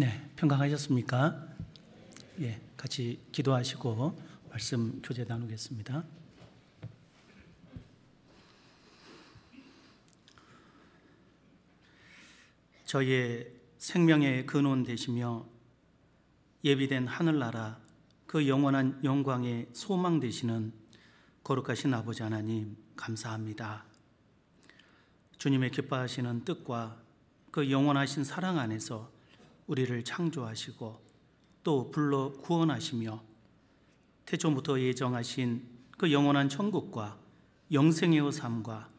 네, 평강하셨습니까? 예, 같이 기도하시고 말씀 교제 나누겠습니다. 저희의 생명의 근원 되시며 예비된 하늘나라 그 영원한 영광의 소망 되시는 거룩하신 아버지 하나님 감사합니다. 주님의 기뻐하시는 뜻과 그 영원하신 사랑 안에서 우리를 창조하시고 또 불러 구원하시며 태초부터 예정하신 그 영원한 천국과 영생의 삶과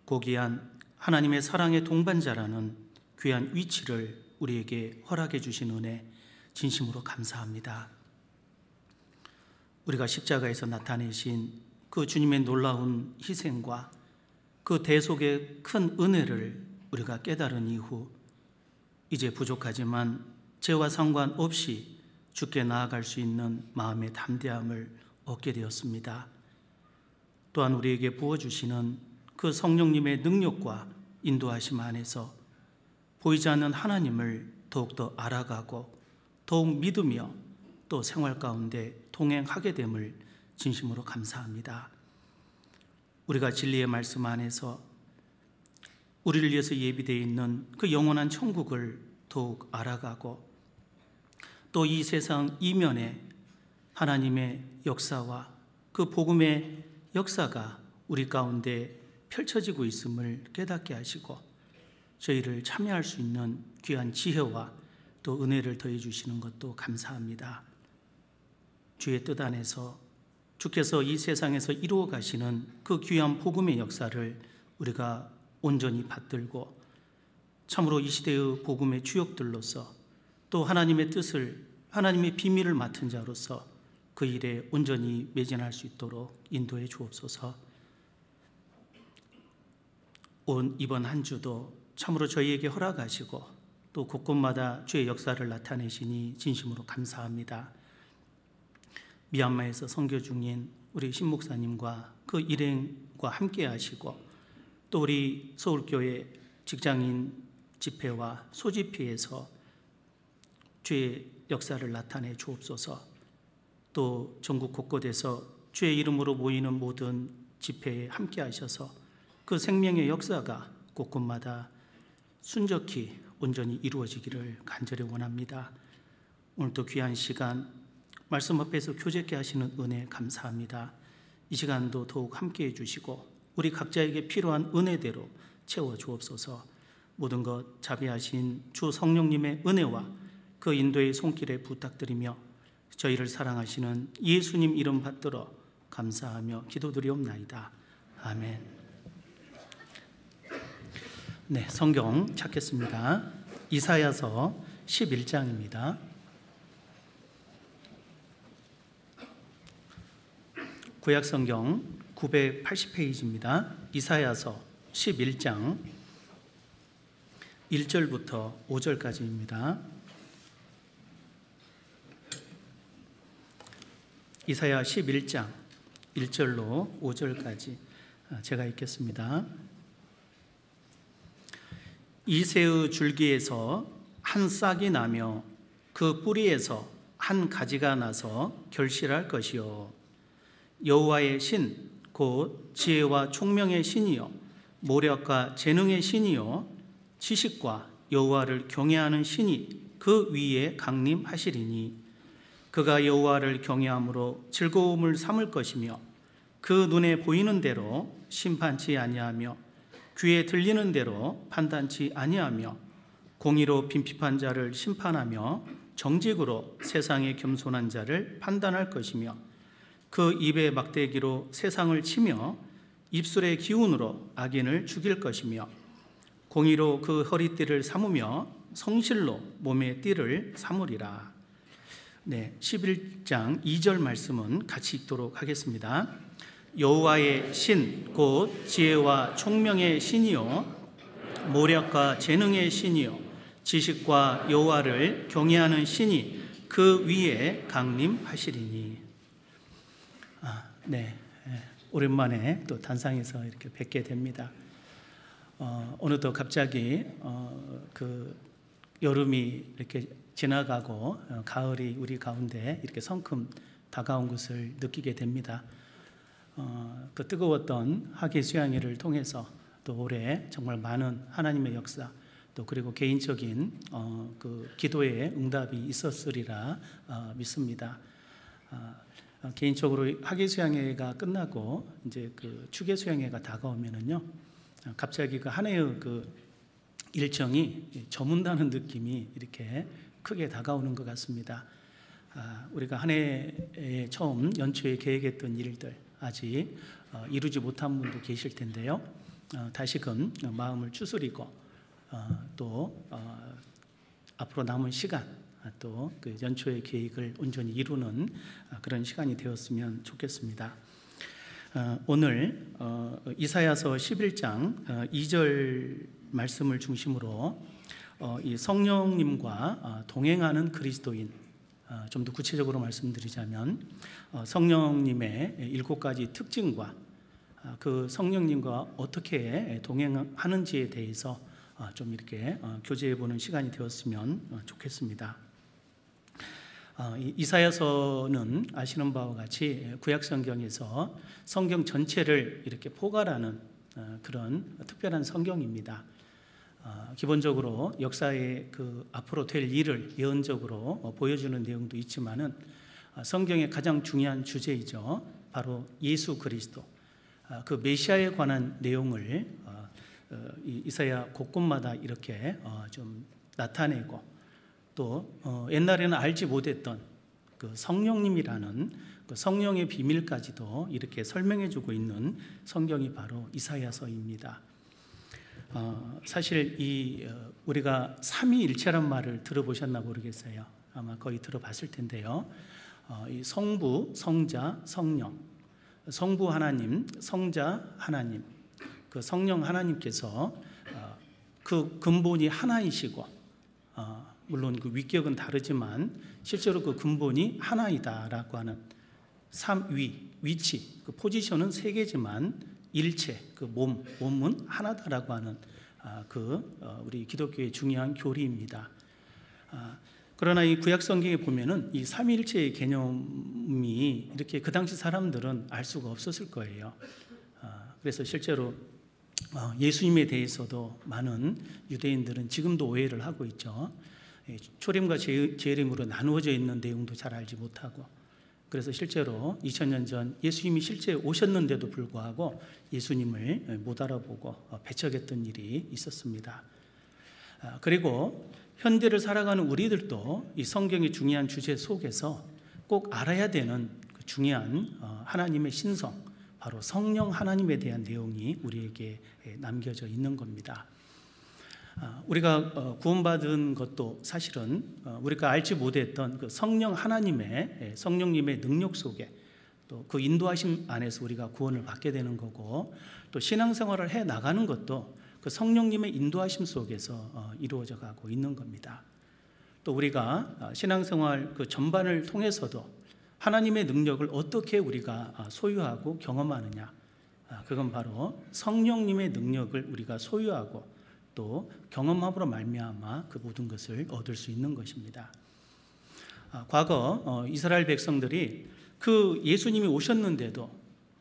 고귀한 하나님의 사랑의 동반자라는 귀한 위치를 우리에게 허락해 주신 은혜 진심으로 감사합니다. 우리가 십자가에서 나타내신 그 주님의 놀라운 희생과 그 대속의 큰 은혜를 우리가 깨달은 이후 이제 부족하지만 죄와 상관없이 주께 나아갈 수 있는 마음의 담대함을 얻게 되었습니다. 또한 우리에게 부어주시는 그 성령님의 능력과 인도하심 안에서 보이지 않는 하나님을 더욱더 알아가고 더욱 믿으며 또 생활 가운데 동행하게 됨을 진심으로 감사합니다. 우리가 진리의 말씀 안에서 우리를 위해서 예비되어 있는 그 영원한 천국을 더욱 알아가고 또 이 세상 이면에 하나님의 역사와 그 복음의 역사가 우리 가운데 펼쳐지고 있음을 깨닫게 하시고 저희를 참여할 수 있는 귀한 지혜와 또 은혜를 더해 주시는 것도 감사합니다. 주의 뜻 안에서 주께서 이 세상에서 이루어 가시는 그 귀한 복음의 역사를 우리가 온전히 받들고 참으로 이 시대의 복음의 주역들로서 또 하나님의 뜻을 하나님의 비밀을 맡은 자로서 그 일에 온전히 매진할 수 있도록 인도해 주옵소서. 온 이번 한 주도 참으로 저희에게 허락하시고 또 곳곳마다 주의 역사를 나타내시니 진심으로 감사합니다. 미얀마에서 선교 중인 우리 신 목사님과 그 일행과 함께 하시고 또 우리 서울교회 직장인 집회와 소집회에서 주의 역사를 나타내 주옵소서. 또 전국 곳곳에서 주의 이름으로 모이는 모든 집회에 함께 하셔서 그 생명의 역사가 곳곳마다 순적히 온전히 이루어지기를 간절히 원합니다. 오늘도 귀한 시간 말씀 앞에서 교제케 하시는 은혜 감사합니다. 이 시간도 더욱 함께해 주시고 우리 각자에게 필요한 은혜대로 채워 주옵소서. 모든 것 자비하신 주 성령님의 은혜와 그 인도의 손길에 부탁드리며 저희를 사랑하시는 예수님 이름 받들어 감사하며 기도드리옵나이다. 아멘. 네, 성경 찾겠습니다. 이사야서 11장입니다. 구약성경 980페이지입니다. 이사야서 11장 1절부터 5절까지입니다. 이사야 11장 1절로 5절까지 제가 읽겠습니다. 이새의 줄기에서 한 싹이 나며 그 뿌리에서 한 가지가 나서 결실할 것이요 여호와의 신 곧 지혜와 총명의 신이요 모략과 재능의 신이요 지식과 여호와를 경외하는 신이 그 위에 강림하시리니 그가 여호와를 경외함으로 즐거움을 삼을 것이며 그 눈에 보이는 대로 심판치 아니하며 귀에 들리는 대로 판단치 아니하며 공의로 빈핍한 자를 심판하며 정직으로 세상에 겸손한 자를 판단할 것이며 그 입의 막대기로 세상을 치며 입술의 기운으로 악인을 죽일 것이며 공의로 그 허리띠를 삼으며 성실로 몸의 띠를 삼으리라. 네, 11장 2절 말씀은 같이 읽도록 하겠습니다. 여호와의 신 곧 지혜와 총명의 신이요 모략과 재능의 신이요 지식과 여호와를 경외하는 신이 그 위에 강림하시리니. 네, 오랜만에 또 단상에서 이렇게 뵙게 됩니다. 오늘도 갑자기 그 여름이 이렇게 지나가고 가을이 우리 가운데 이렇게 성큼 다가온 것을 느끼게 됩니다. 그 뜨거웠던 학예 수양회를 통해서 또 올해 정말 많은 하나님의 역사 또 그리고 개인적인 그 기도의 응답이 있었으리라 믿습니다. 개인적으로 학예 수양회가 끝나고 이제 그 축예 수양회가 다가오면은요, 갑자기 그 한 해의 그 일정이 저문다는 느낌이 이렇게 크게 다가오는 것 같습니다. 우리가 한 해에 처음 연초에 계획했던 일들 아직 이루지 못한 분도 계실 텐데요. 다시금 마음을 추스리고 또 앞으로 남은 시간 또 그 연초의 계획을 온전히 이루는 그런 시간이 되었으면 좋겠습니다. 오늘 이사야서 11장 2절 말씀을 중심으로 이 성령님과 동행하는 그리스도인, 좀 더 구체적으로 말씀드리자면 성령님의 7가지 특징과 그 성령님과 어떻게 동행하는지에 대해서 좀 이렇게 교제해 보는 시간이 되었으면 좋겠습니다. 이사야서는 아시는 바와 같이 구약 성경에서 성경 전체를 이렇게 포괄하는 그런 특별한 성경입니다. 기본적으로 역사의 그 앞으로 될 일을 예언적으로 보여주는 내용도 있지만은 성경의 가장 중요한 주제이죠. 바로 예수 그리스도, 그 메시아에 관한 내용을 이사야 곳곳마다 이렇게 좀 나타내고 또 옛날에는 알지 못했던 그 성령님이라는 그 성령의 비밀까지도 이렇게 설명해주고 있는 성경이 바로 이사야서입니다. 사실 우리가 삼위일체란 말을 들어보셨나 모르겠어요. 아마 거의 들어봤을 텐데요. 이 성부, 성자, 성령, 성부 하나님, 성자 하나님, 그 성령 하나님께서 그 근본이 하나이시고 물론 그 위격은 다르지만 실제로 그 근본이 하나이다라고 하는 위치, 그 포지션은 세 개지만 일체, 그 몸은 하나다라고 하는 우리 기독교의 중요한 교리입니다. 그러나 이 구약 성경에 보면은 이 삼위일체의 개념이 이렇게 그 당시 사람들은 알 수가 없었을 거예요. 그래서 실제로 예수님에 대해서도 많은 유대인들은 지금도 오해를 하고 있죠. 초림과 재림으로 나누어져 있는 내용도 잘 알지 못하고, 그래서 실제로 2000년 전 예수님이 실제 오셨는데도 불구하고 예수님을 못 알아보고 배척했던 일이 있었습니다. 그리고 현대를 살아가는 우리들도 이 성경의 중요한 주제 속에서 꼭 알아야 되는 그 중요한 하나님의 신성, 바로 성령 하나님에 대한 내용이 우리에게 남겨져 있는 겁니다. 우리가 구원받은 것도 사실은 우리가 알지 못했던 그 성령님의 능력 속에 또 그 인도하심 안에서 우리가 구원을 받게 되는 거고, 또 신앙생활을 해 나가는 것도 그 성령님의 인도하심 속에서 이루어져 가고 있는 겁니다. 또 우리가 신앙생활 그 전반을 통해서도 하나님의 능력을 어떻게 우리가 소유하고 경험하느냐, 그건 바로 성령님의 능력을 우리가 소유하고 또 경험함으로 말미암아 그 모든 것을 얻을 수 있는 것입니다. 과거 이스라엘 백성들이 그 예수님이 오셨는데도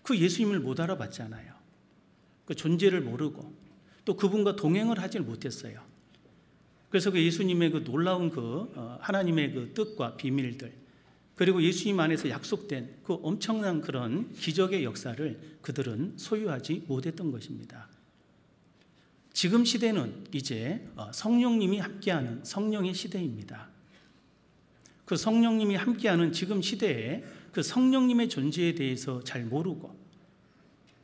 그 예수님을 못 알아봤잖아요. 그 존재를 모르고 또 그분과 동행을 하질 못했어요. 그래서 그 예수님의 그 놀라운 그 하나님의 그 뜻과 비밀들, 그리고 예수님 안에서 약속된 그 엄청난 그런 기적의 역사를 그들은 소유하지 못했던 것입니다. 지금 시대는 이제 성령님이 함께하는 성령의 시대입니다. 그 성령님이 함께하는 지금 시대에 그 성령님의 존재에 대해서 잘 모르고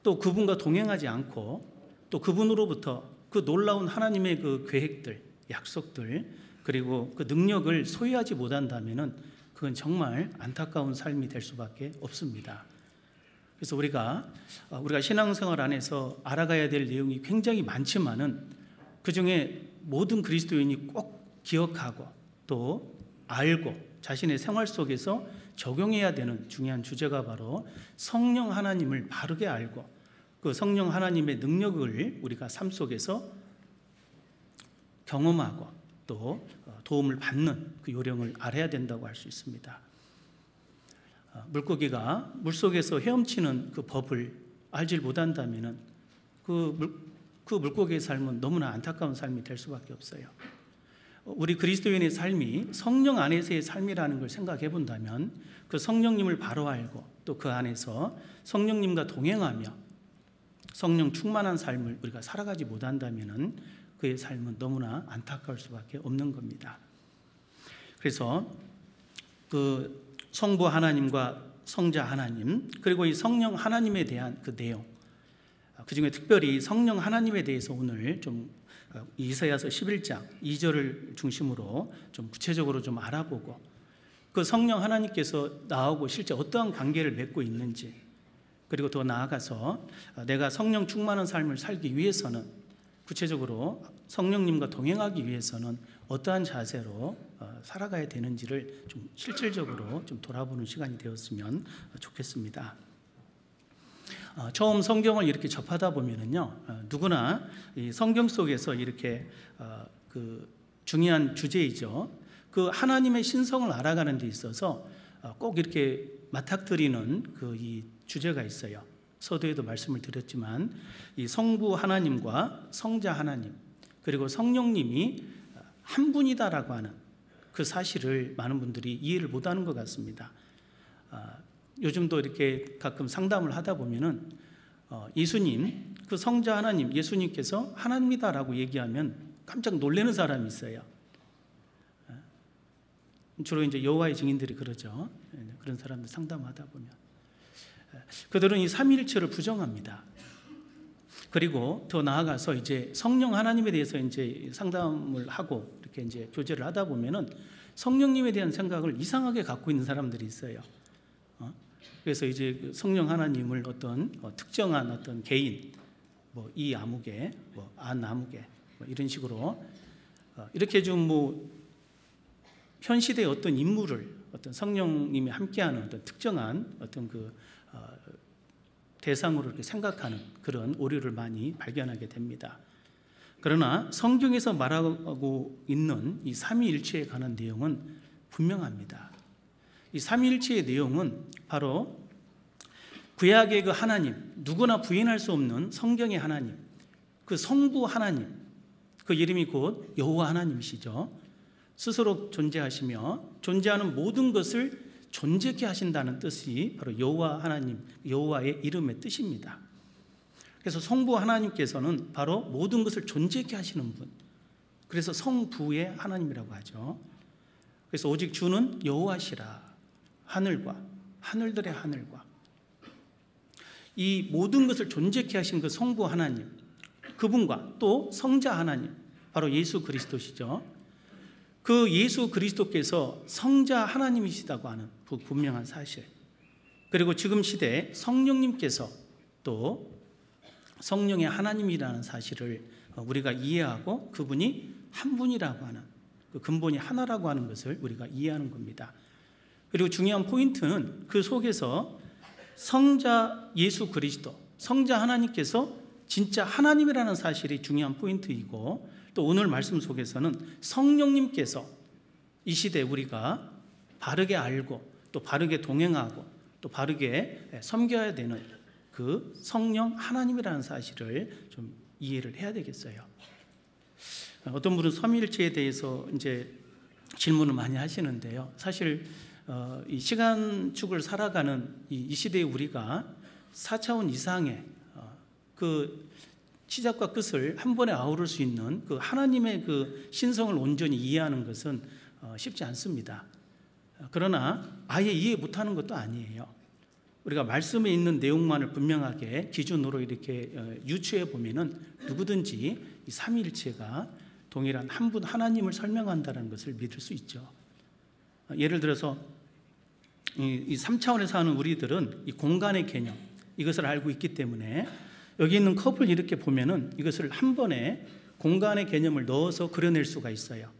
또 그분과 동행하지 않고 또 그분으로부터 그 놀라운 하나님의 그 계획들, 약속들, 그리고 그 능력을 소유하지 못한다면은 그건 정말 안타까운 삶이 될 수밖에 없습니다. 그래서 우리가 신앙생활 안에서 알아가야 될 내용이 굉장히 많지만은 그 중에 모든 그리스도인이 꼭 기억하고 또 알고 자신의 생활 속에서 적용해야 되는 중요한 주제가 바로 성령 하나님을 바르게 알고 그 성령 하나님의 능력을 우리가 삶 속에서 경험하고 또 도움을 받는 그 요령을 알아야 된다고 할 수 있습니다. 물고기가 물속에서 헤엄치는 그 법을 알지 못한다면 그 물고기의 삶은 너무나 안타까운 삶이 될 수밖에 없어요. 우리 그리스도인의 삶이 성령 안에서의 삶이라는 걸 생각해 본다면 그 성령님을 바로 알고 또 그 안에서 성령님과 동행하며 성령 충만한 삶을 우리가 살아가지 못한다면 그의 삶은 너무나 안타까울 수밖에 없는 겁니다. 그래서 그 성부 하나님과 성자 하나님 그리고 이 성령 하나님에 대한 그 내용, 그중에 특별히 성령 하나님에 대해서 오늘 좀 이사야서 11장 2절을 중심으로 좀 구체적으로 좀 알아보고 그 성령 하나님께서 나하고 실제 어떠한 관계를 맺고 있는지, 그리고 더 나아가서 내가 성령 충만한 삶을 살기 위해서는 구체적으로 성령님과 동행하기 위해서는 어떠한 자세로 살아가야 되는지를 좀 실질적으로 좀 돌아보는 시간이 되었으면 좋겠습니다. 처음 성경을 이렇게 접하다 보면은요, 누구나 이 성경 속에서 이렇게 그 중요한 주제이죠. 그 하나님의 신성을 알아가는 데 있어서 꼭 이렇게 맞닥뜨리는 그 이 주제가 있어요. 서두에도 말씀을 드렸지만 이 성부 하나님과 성자 하나님 그리고 성령님이 한 분이다라고 하는 그 사실을 많은 분들이 이해를 못하는 것 같습니다. 요즘도 이렇게 가끔 상담을 하다 보면은 예수님, 그 성자 하나님, 예수님께서 하나님이다라고 얘기하면 깜짝 놀라는 사람이 있어요. 주로 이제 여호와의 증인들이 그러죠. 그런 사람들 상담하다 보면 그들은 이 삼위일체를 부정합니다. 그리고 더 나아가서 이제 성령 하나님에 대해서 이제 상담을 하고 이렇게 이제 교제를 하다 보면은 성령님에 대한 생각을 이상하게 갖고 있는 사람들이 있어요. 그래서 이제 성령 하나님을 어떤 특정한 어떤 개인, 뭐 이 아무개, 뭐 안 아무개, 뭐 이런 식으로 이렇게 좀 뭐 현 시대의 어떤 인물을 어떤 성령님이 함께하는 어떤 특정한 어떤 그 대상으로 이렇게 생각하는 그런 오류를 많이 발견하게 됩니다. 그러나 성경에서 말하고 있는 이 삼위일체에 관한 내용은 분명합니다. 이 삼위일체의 내용은 바로 구약의 그 하나님, 누구나 부인할 수 없는 성경의 하나님, 그 성부 하나님, 그 이름이 곧 여호와 하나님이시죠. 스스로 존재하시며 존재하는 모든 것을 존재케 하신다는 뜻이 바로 여호와 하나님, 여호와의 이름의 뜻입니다. 그래서 성부 하나님께서는 바로 모든 것을 존재케 하시는 분, 그래서 성부의 하나님이라고 하죠. 그래서 오직 주는 여호와시라, 하늘과 하늘들의 하늘과 이 모든 것을 존재케 하신 그 성부 하나님, 그분과 또 성자 하나님, 바로 예수 그리스도시죠. 그 예수 그리스도께서 성자 하나님이시다고 하는 분명한 사실, 그리고 지금 시대에 성령님께서 또 성령의 하나님이라는 사실을 우리가 이해하고 그분이 한 분이라고 하는 그 근본이 하나라고 하는 것을 우리가 이해하는 겁니다. 그리고 중요한 포인트는 그 속에서 성자 예수 그리스도, 성자 하나님께서 진짜 하나님이라는 사실이 중요한 포인트이고, 또 오늘 말씀 속에서는 성령님께서 이 시대에 우리가 바르게 알고 또 바르게 동행하고 또 바르게 섬겨야 되는 그 성령 하나님이라는 사실을 좀 이해를 해야 되겠어요. 어떤 분은 삼위일체에 대해서 이제 질문을 많이 하시는데요. 사실 이 시간축을 살아가는 이 시대에 우리가 4차원 이상의 그 시작과 끝을 한 번에 아우를 수 있는 그 하나님의 그 신성을 온전히 이해하는 것은 쉽지 않습니다. 그러나 아예 이해 못하는 것도 아니에요. 우리가 말씀에 있는 내용만을 분명하게 기준으로 이렇게 유추해 보면은 누구든지 이 삼위일체가 동일한 한 분 하나님을 설명한다는 것을 믿을 수 있죠. 예를 들어서 이 3차원에서 하는 우리들은 이 공간의 개념, 이것을 알고 있기 때문에 여기 있는 컵을 이렇게 보면은 이것을 한 번에 공간의 개념을 넣어서 그려낼 수가 있어요.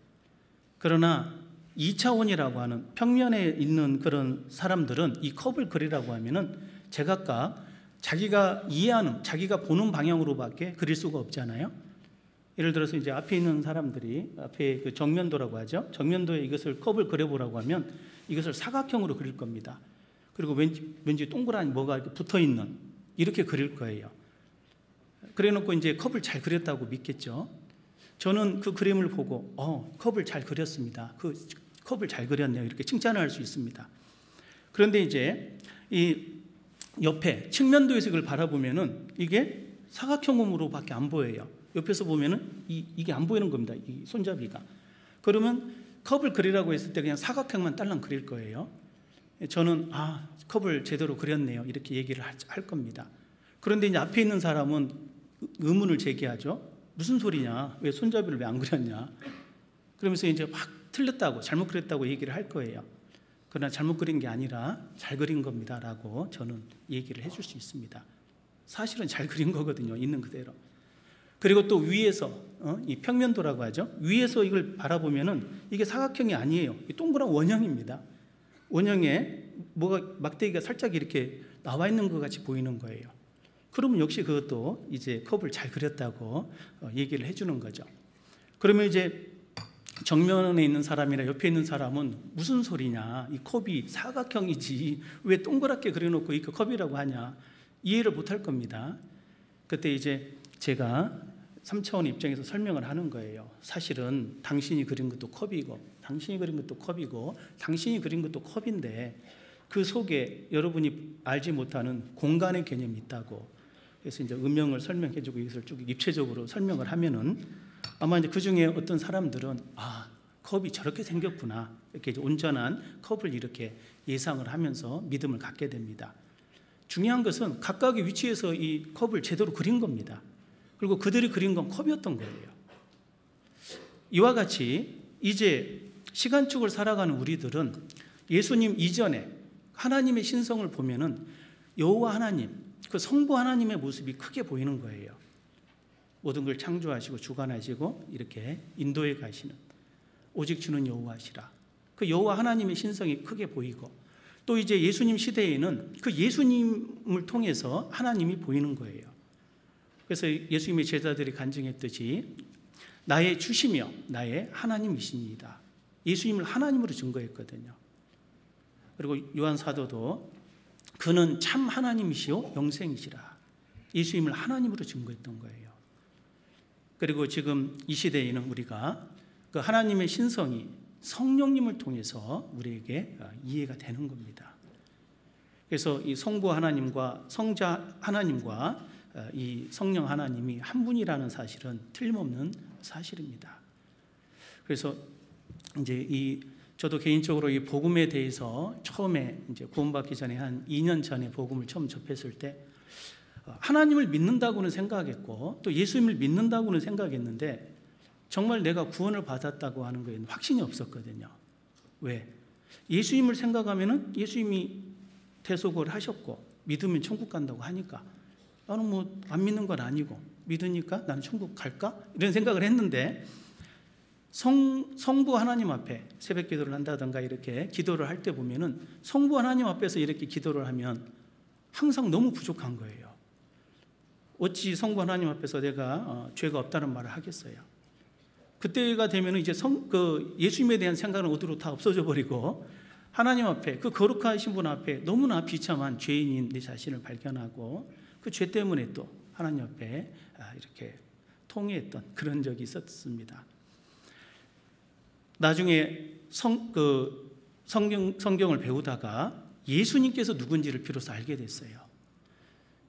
그러나 2차원이라고 하는 평면에 있는 그런 사람들은 이 컵을 그리라고 하면은 제각각 자기가 이해하는, 자기가 보는 방향으로밖에 그릴 수가 없잖아요. 예를 들어서 이제 앞에 있는 사람들이 앞에 그 정면도라고 하죠. 정면도에 이것을 컵을 그려보라고 하면 이것을 사각형으로 그릴 겁니다. 그리고 왠지 동그란 뭐가 이렇게 붙어 있는 이렇게 그릴 거예요. 그래 놓고 이제 컵을 잘 그렸다고 믿겠죠. 저는 그 그림을 보고 컵을 잘 그렸습니다. 그 컵을 잘 그렸네요. 이렇게 칭찬을 할 수 있습니다. 그런데 이제 이 옆에 측면도에서 이걸 바라보면은 이게 사각형으로밖에 안 보여요. 옆에서 보면은 이게 안 보이는 겁니다. 이 손잡이가. 그러면 컵을 그리라고 했을 때 그냥 사각형만 딸랑 그릴 거예요. 저는 컵을 제대로 그렸네요. 이렇게 얘기를 할 겁니다. 그런데 이제 앞에 있는 사람은 의문을 제기하죠. 무슨 소리냐? 왜 손잡이를 왜 안 그렸냐? 그러면서 이제 막 틀렸다고 잘못 그렸다고 얘기를 할 거예요. 그러나 잘못 그린 게 아니라 잘 그린 겁니다라고 저는 얘기를 해줄 수 있습니다. 사실은 잘 그린 거거든요. 있는 그대로. 그리고 또 위에서 이 평면도라고 하죠. 위에서 이걸 바라보면은 이게 사각형이 아니에요. 이 동그란 원형입니다. 원형에 뭐가 막대기가 살짝 이렇게 나와 있는 것 같이 보이는 거예요. 그러면 역시 그것도 이제 컵을 잘 그렸다고 얘기를 해주는 거죠. 그러면 이제 정면에 있는 사람이나 옆에 있는 사람은 무슨 소리냐? 이 컵이 사각형이지 왜 동그랗게 그려놓고 이 컵이라고 하냐? 이해를 못할 겁니다. 그때 이제 제가 3차원 입장에서 설명을 하는 거예요. 사실은 당신이 그린 것도 컵이고 당신이 그린 것도 컵이고 당신이 그린 것도 컵인데 그 속에 여러분이 알지 못하는 공간의 개념이 있다고. 그래서 이제 음영을 설명해주고 이것을 쭉 입체적으로 설명을 하면은 아마 이제 그 중에 어떤 사람들은 컵이 저렇게 생겼구나 이렇게 이제 온전한 컵을 이렇게 예상을 하면서 믿음을 갖게 됩니다. 중요한 것은 각각의 위치에서 이 컵을 제대로 그린 겁니다. 그리고 그들이 그린 건 컵이었던 거예요. 이와 같이 이제 시간축을 살아가는 우리들은 예수님 이전에 하나님의 신성을 보면은 여호와 하나님, 그 성부 하나님의 모습이 크게 보이는 거예요. 모든 걸 창조하시고 주관하시고 이렇게 인도해 가시는 오직 주는 여호와시라. 그 여호와 하나님의 신성이 크게 보이고 또 이제 예수님 시대에는 그 예수님을 통해서 하나님이 보이는 거예요. 그래서 예수님의 제자들이 간증했듯이 나의 주시며 나의 하나님이시니이다. 예수님을 하나님으로 증거했거든요. 그리고 요한 사도도 그는 참 하나님이시요 영생이시라. 예수님을 하나님으로 증거했던 거예요. 그리고 지금 이 시대에는 우리가 그 하나님의 신성이 성령님을 통해서 우리에게 이해가 되는 겁니다. 그래서 이 성부 하나님과 성자 하나님과 이 성령 하나님이 한 분이라는 사실은 틀림없는 사실입니다. 그래서 이제 저도 개인적으로 이 복음에 대해서 처음에 이제 구원받기 전에 한 2년 전에 복음을 처음 접했을 때 하나님을 믿는다고는 생각했고 또 예수님을 믿는다고는 생각했는데 정말 내가 구원을 받았다고 하는 거에는 확신이 없었거든요. 왜? 예수님을 생각하면은 예수님이 대속을 하셨고 믿으면 천국 간다고 하니까 나는 뭐 안 믿는 건 아니고 믿으니까 나는 천국 갈까? 이런 생각을 했는데 성부 하나님 앞에 새벽 기도를 한다든가 이렇게 기도를 할 때 보면은 성부 하나님 앞에서 이렇게 기도를 하면 항상 너무 부족한 거예요. 어찌 성부 하나님 앞에서 내가 죄가 없다는 말을 하겠어요? 그때가 되면 이제 예수님에 대한 생각은 어디로 다 없어져 버리고 하나님 앞에 그 거룩하신 분 앞에 너무나 비참한 죄인인 내 자신을 발견하고 그 죄 때문에 또 하나님 앞에 이렇게 통회했던 그런 적이 있었습니다. 나중에 성경을 배우다가 예수님께서 누군지를 비로소 알게 됐어요.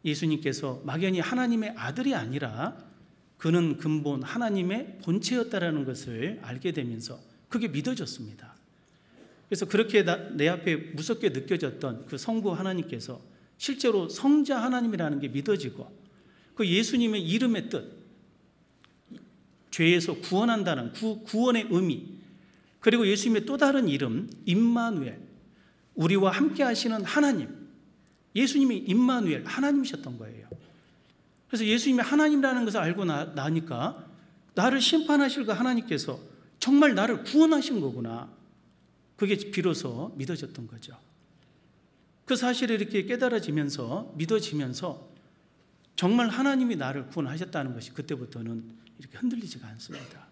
예수님께서 막연히 하나님의 아들이 아니라 그는 근본 하나님의 본체였다라는 것을 알게 되면서 그게 믿어졌습니다. 그래서 그렇게 내 앞에 무섭게 느껴졌던 그 성부 하나님께서 실제로 성자 하나님이라는 게 믿어지고 그 예수님의 이름의 뜻, 죄에서 구원한다는 구원의 의미, 그리고 예수님의 또 다른 이름 임마누엘, 우리와 함께 하시는 하나님, 예수님이 임마누엘 하나님이셨던 거예요. 그래서 예수님이 하나님이라는 것을 알고 나니까 나를 심판하실 그 하나님께서 정말 나를 구원하신 거구나, 그게 비로소 믿어졌던 거죠. 그 사실이 이렇게 깨달아지면서 믿어지면서 정말 하나님이 나를 구원하셨다는 것이 그때부터는 이렇게 흔들리지가 않습니다.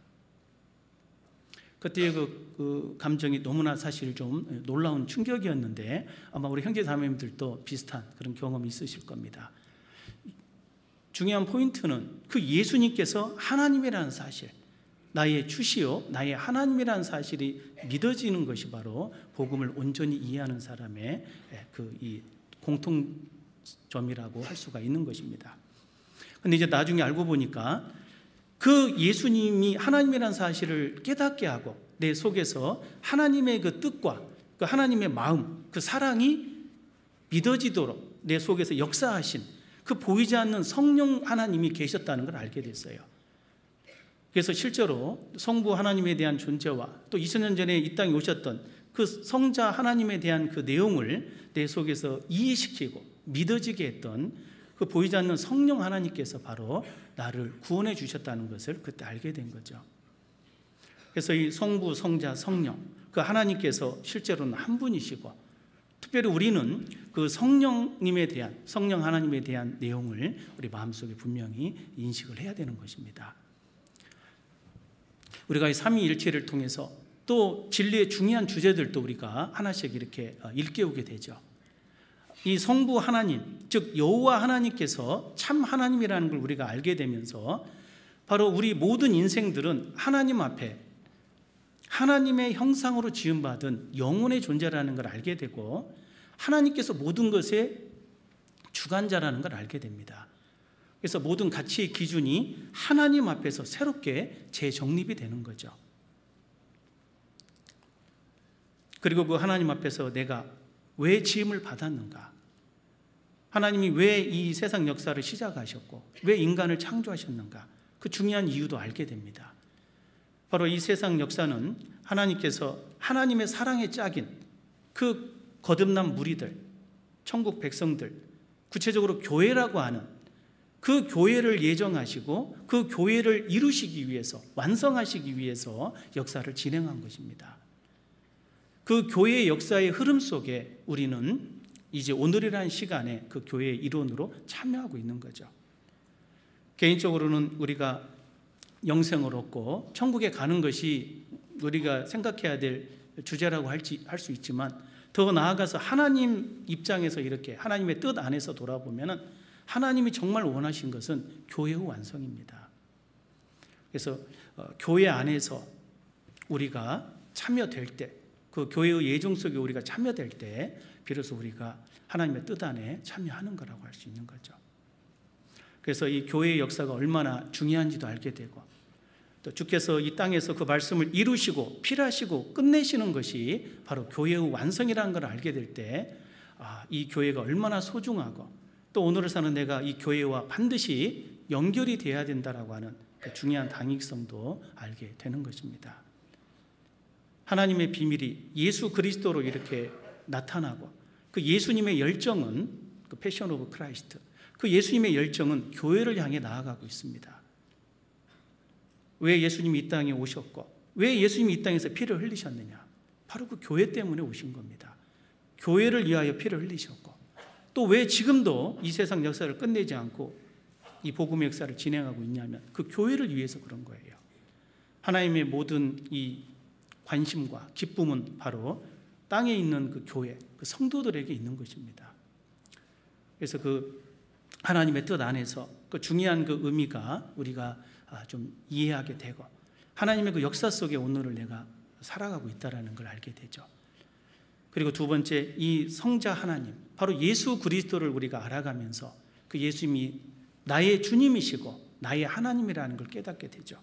그때의 그 감정이 너무나 사실 좀 놀라운 충격이었는데 아마 우리 형제 자매님들도 비슷한 그런 경험이 있으실 겁니다. 중요한 포인트는 그 예수님께서 하나님이라는 사실, 나의 주시요 나의 하나님이라는 사실이 믿어지는 것이 바로 복음을 온전히 이해하는 사람의 그 이 공통점이라고 할 수가 있는 것입니다. 그런데 이제 나중에 알고 보니까 그 예수님이 하나님이라는 사실을 깨닫게 하고 내 속에서 하나님의 그 뜻과 그 하나님의 마음, 그 사랑이 믿어지도록 내 속에서 역사하신 그 보이지 않는 성령 하나님이 계셨다는 걸 알게 됐어요. 그래서 실제로 성부 하나님에 대한 존재와 또 2000년 전에 이 땅에 오셨던 그 성자 하나님에 대한 그 내용을 내 속에서 이해시키고 믿어지게 했던 그 보이지 않는 성령 하나님께서 바로 나를 구원해 주셨다는 것을 그때 알게 된 거죠. 그래서 이 성부, 성자, 성령, 그 하나님께서 실제로는 한 분이시고 특별히 우리는 그 성령님에 대한, 성령 하나님에 대한 내용을 우리 마음속에 분명히 인식을 해야 되는 것입니다. 우리가 이 삼위일체를 통해서 또 진리의 중요한 주제들도 우리가 하나씩 이렇게 일깨우게 되죠. 이 성부 하나님, 즉 여호와 하나님께서 참 하나님이라는 걸 우리가 알게 되면서 바로 우리 모든 인생들은 하나님 앞에 하나님의 형상으로 지음받은 영혼의 존재라는 걸 알게 되고 하나님께서 모든 것의 주관자라는 걸 알게 됩니다. 그래서 모든 가치의 기준이 하나님 앞에서 새롭게 재정립이 되는 거죠. 그리고 그 하나님 앞에서 내가 왜 지음을 받았는가? 하나님이 왜 이 세상 역사를 시작하셨고 왜 인간을 창조하셨는가? 그 중요한 이유도 알게 됩니다. 바로 이 세상 역사는 하나님께서 하나님의 사랑의 짝인 그 거듭난 무리들, 천국 백성들, 구체적으로 교회라고 하는 그 교회를 예정하시고 그 교회를 이루시기 위해서, 완성하시기 위해서 역사를 진행한 것입니다. 그 교회의 역사의 흐름 속에 우리는 이제 오늘이라는 시간에 그 교회의 일원으로 참여하고 있는 거죠. 개인적으로는 우리가 영생을 얻고 천국에 가는 것이 우리가 생각해야 될 주제라고 할 수 있지만 더 나아가서 하나님 입장에서 이렇게 하나님의 뜻 안에서 돌아보면 하나님이 정말 원하신 것은 교회의 완성입니다. 그래서 교회 안에서 우리가 참여될 때, 그 교회의 예정 속에 우리가 참여될 때 비로소 우리가 하나님의 뜻 안에 참여하는 거라고 할 수 있는 거죠. 그래서 이 교회의 역사가 얼마나 중요한지도 알게 되고 또 주께서 이 땅에서 그 말씀을 이루시고 필하시고 끝내시는 것이 바로 교회의 완성이라는 걸 알게 될 때 이 교회가 얼마나 소중하고 또 오늘을 사는 내가 이 교회와 반드시 연결이 돼야 된다라고 하는 그 중요한 당위성도 알게 되는 것입니다. 하나님의 비밀이 예수 그리스도로 이렇게 나타나고 그 예수님의 열정은 그 패션 오브 크라이스트, 그 예수님의 열정은 교회를 향해 나아가고 있습니다. 왜 예수님이 이 땅에 오셨고 왜 예수님이 이 땅에서 피를 흘리셨느냐? 바로 그 교회 때문에 오신 겁니다. 교회를 위하여 피를 흘리셨고 또 왜 지금도 이 세상 역사를 끝내지 않고 이 복음의 역사를 진행하고 있냐면 그 교회를 위해서 그런 거예요. 하나님의 모든 이 관심과 기쁨은 바로 땅에 있는 그 교회, 그 성도들에게 있는 것입니다. 그래서 그 하나님의 뜻 안에서 그 중요한 그 의미가 우리가 좀 이해하게 되고 하나님의 그 역사 속에 오늘을 내가 살아가고 있다는 걸 알게 되죠. 그리고 두 번째, 이 성자 하나님, 바로 예수 그리스도를 우리가 알아가면서 그 예수님이 나의 주님이시고 나의 하나님이라는 걸 깨닫게 되죠.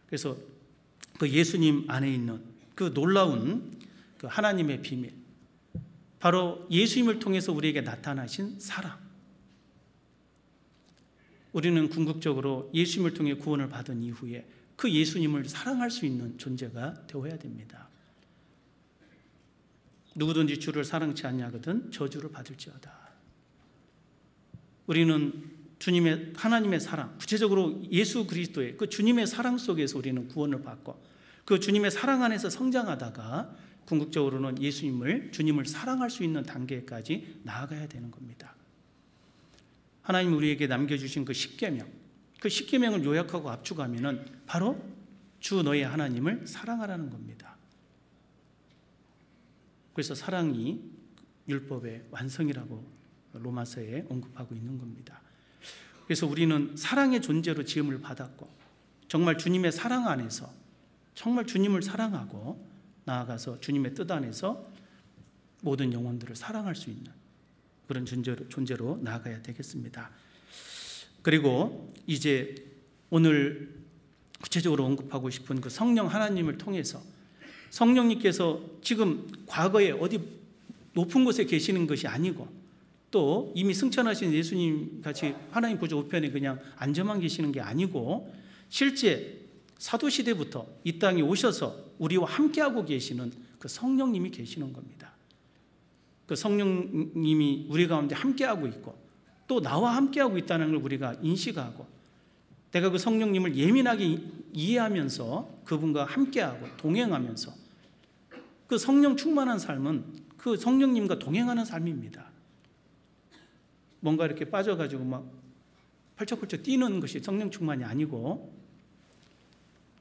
그래서 그 예수님 안에 있는 그 놀라운 그 하나님의 비밀, 바로 예수님을 통해서 우리에게 나타나신 사랑. 우리는 궁극적으로 예수님을 통해 구원을 받은 이후에 그 예수님을 사랑할 수 있는 존재가 되어야 됩니다. 누구든지 주를 사랑치 아니하거든 저주를 받을지어다. 우리는 주님의 하나님의 사랑, 구체적으로 예수 그리스도의 그 주님의 사랑 속에서 우리는 구원을 받고 그 주님의 사랑 안에서 성장하다가 궁극적으로는 예수님을, 주님을 사랑할 수 있는 단계까지 나아가야 되는 겁니다. 하나님 우리에게 남겨주신 그 십계명, 그 십계명을 요약하고 압축하면은 바로 주 너의 하나님을 사랑하라는 겁니다. 그래서 사랑이 율법의 완성이라고 로마서에 언급하고 있는 겁니다. 그래서 우리는 사랑의 존재로 지음을 받았고, 정말 주님의 사랑 안에서 정말 주님을 사랑하고 나아가서 주님의 뜻 안에서 모든 영혼들을 사랑할 수 있는 그런 존재로 나아가야 되겠습니다. 그리고 이제 오늘 구체적으로 언급하고 싶은 그 성령 하나님을 통해서 성령님께서 지금 과거에 어디 높은 곳에 계시는 것이 아니고 또 이미 승천하신 예수님 같이 하나님 보좌 우편에 그냥 앉아만 계시는 게 아니고 실제 사도시대부터 이 땅에 오셔서 우리와 함께하고 계시는 그 성령님이 계시는 겁니다. 그 성령님이 우리 가운데 함께하고 있고 또 나와 함께하고 있다는 걸 우리가 인식하고 내가 그 성령님을 예민하게 이해하면서 그분과 함께하고 동행하면서 그 성령 충만한 삶은 그 성령님과 동행하는 삶입니다. 뭔가 이렇게 빠져가지고 막 펄쩍펄쩍 뛰는 것이 성령 충만이 아니고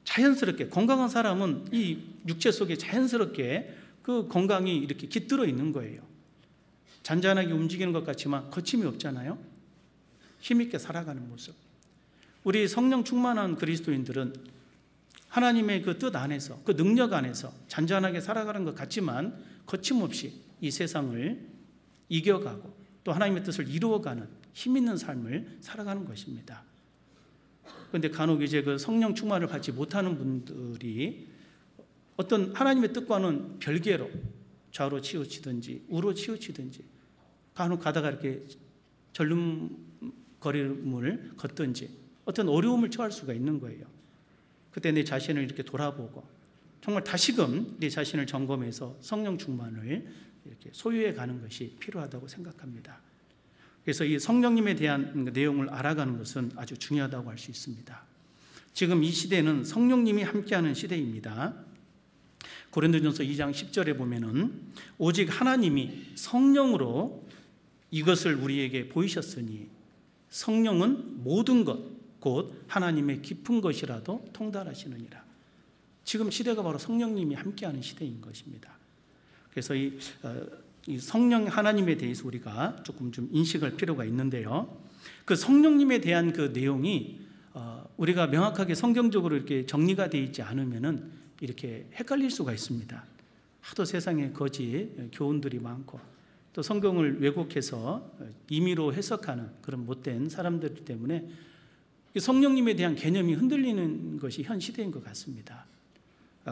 자연스럽게 건강한 사람은 이 육체 속에 자연스럽게 그 건강이 이렇게 깃들어 있는 거예요. 잔잔하게 움직이는 것 같지만 거침이 없잖아요. 힘있게 살아가는 모습. 우리 성령 충만한 그리스도인들은 하나님의 그 뜻 안에서 그 능력 안에서 잔잔하게 살아가는 것 같지만 거침없이 이 세상을 이겨가고 또 하나님의 뜻을 이루어가는 힘있는 삶을 살아가는 것입니다. 그런데 간혹 이제 그 성령 충만을 받지 못하는 분들이 어떤 하나님의 뜻과는 별개로 좌로 치우치든지 우로 치우치든지 간혹 가다가 이렇게 절름거림을 걷든지 어떤 어려움을 처할 수가 있는 거예요. 그때 내 자신을 이렇게 돌아보고 정말 다시금 내 자신을 점검해서 성령 충만을 이렇게 소유해 가는 것이 필요하다고 생각합니다. 그래서 이 성령님에 대한 내용을 알아가는 것은 아주 중요하다고 할 수 있습니다. 지금 이 시대는 성령님이 함께하는 시대입니다. 고린도전서 2장 10절에 보면은 오직 하나님이 성령으로 이것을 우리에게 보이셨으니 성령은 모든 것 곧 하나님의 깊은 것이라도 통달하시느니라. 지금 시대가 바로 성령님이 함께하는 시대인 것입니다. 그래서 이 성령 하나님에 대해서 우리가 조금 좀 인식할 필요가 있는데요. 그 성령님에 대한 그 내용이 우리가 명확하게 성경적으로 이렇게 정리가 되어 있지 않으면은 이렇게 헷갈릴 수가 있습니다. 하도 세상에 거지 교훈들이 많고 또 성경을 왜곡해서 임의로 해석하는 그런 못된 사람들 때문에 성령님에 대한 개념이 흔들리는 것이 현 시대인 것 같습니다.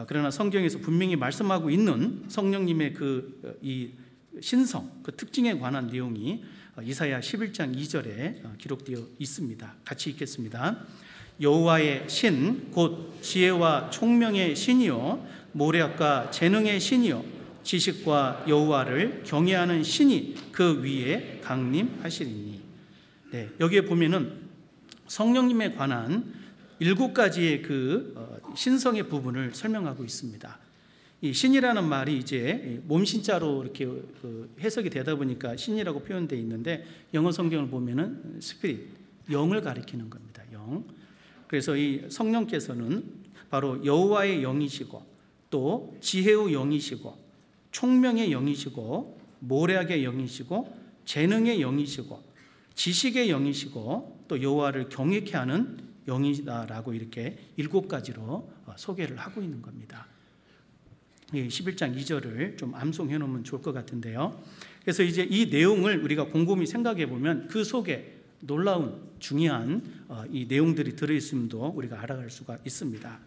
그러나 성경에서 분명히 말씀하고 있는 성령님의 이 신성, 그 특징에 관한 내용이 이사야 11장 2절에 기록되어 있습니다. 같이 읽겠습니다. 여호와의 신, 곧 지혜와 총명의 신이요 모략과 재능의 신이요 지식과 여호와를 경외하는 신이 그 위에 강림하시리니. 네, 여기에 보면은 성령님에 관한 7가지의 그 신성의 부분을 설명하고 있습니다. 이 신이라는 말이 이제 몸신자로 이렇게 해석이 되다 보니까 신이라고 표현되어 있는데 영어 성경을 보면은 스피릿, 영을 가리키는 겁니다. 영. 그래서 이 성령께서는 바로 여호와의 영이시고 또 지혜의 영이시고 총명의 영이시고 모략의 영이시고 재능의 영이시고 지식의 영이시고 또 여호와를 경외케 하는 영이다라고 이렇게 7가지로 소개를 하고 있는 겁니다. 11장 2절을 좀 암송해 놓으면 좋을 것 같은데요. 그래서 이제 이 내용을 우리가 곰곰이 생각해 보면 그 속에 놀라운 중요한 이 내용들이 들어있음도 우리가 알아갈 수가 있습니다.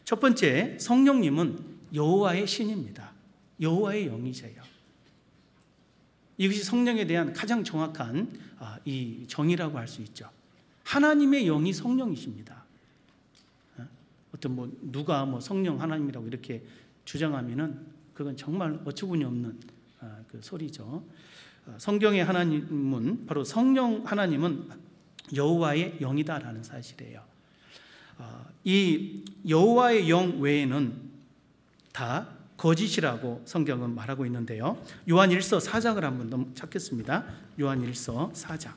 첫 번째, 성령님은 여호와의 신입니다. 여호와의 영이세요. 이것이 성령에 대한 가장 정확한 이 정의라고 할 수 있죠. 하나님의 영이 성령이십니다. 어떤 누가 성령 하나님이라고 이렇게 주장하면은 그건 정말 어처구니 없는 그 소리죠. 성경의 하나님은 바로 성령 하나님은 여호와의 영이다라는 사실이에요. 이 여호와의 영 외에는 다 거짓이라고 성경은 말하고 있는데요. 요한 1서 4장을 한번 찾겠습니다. 요한 1서 4장.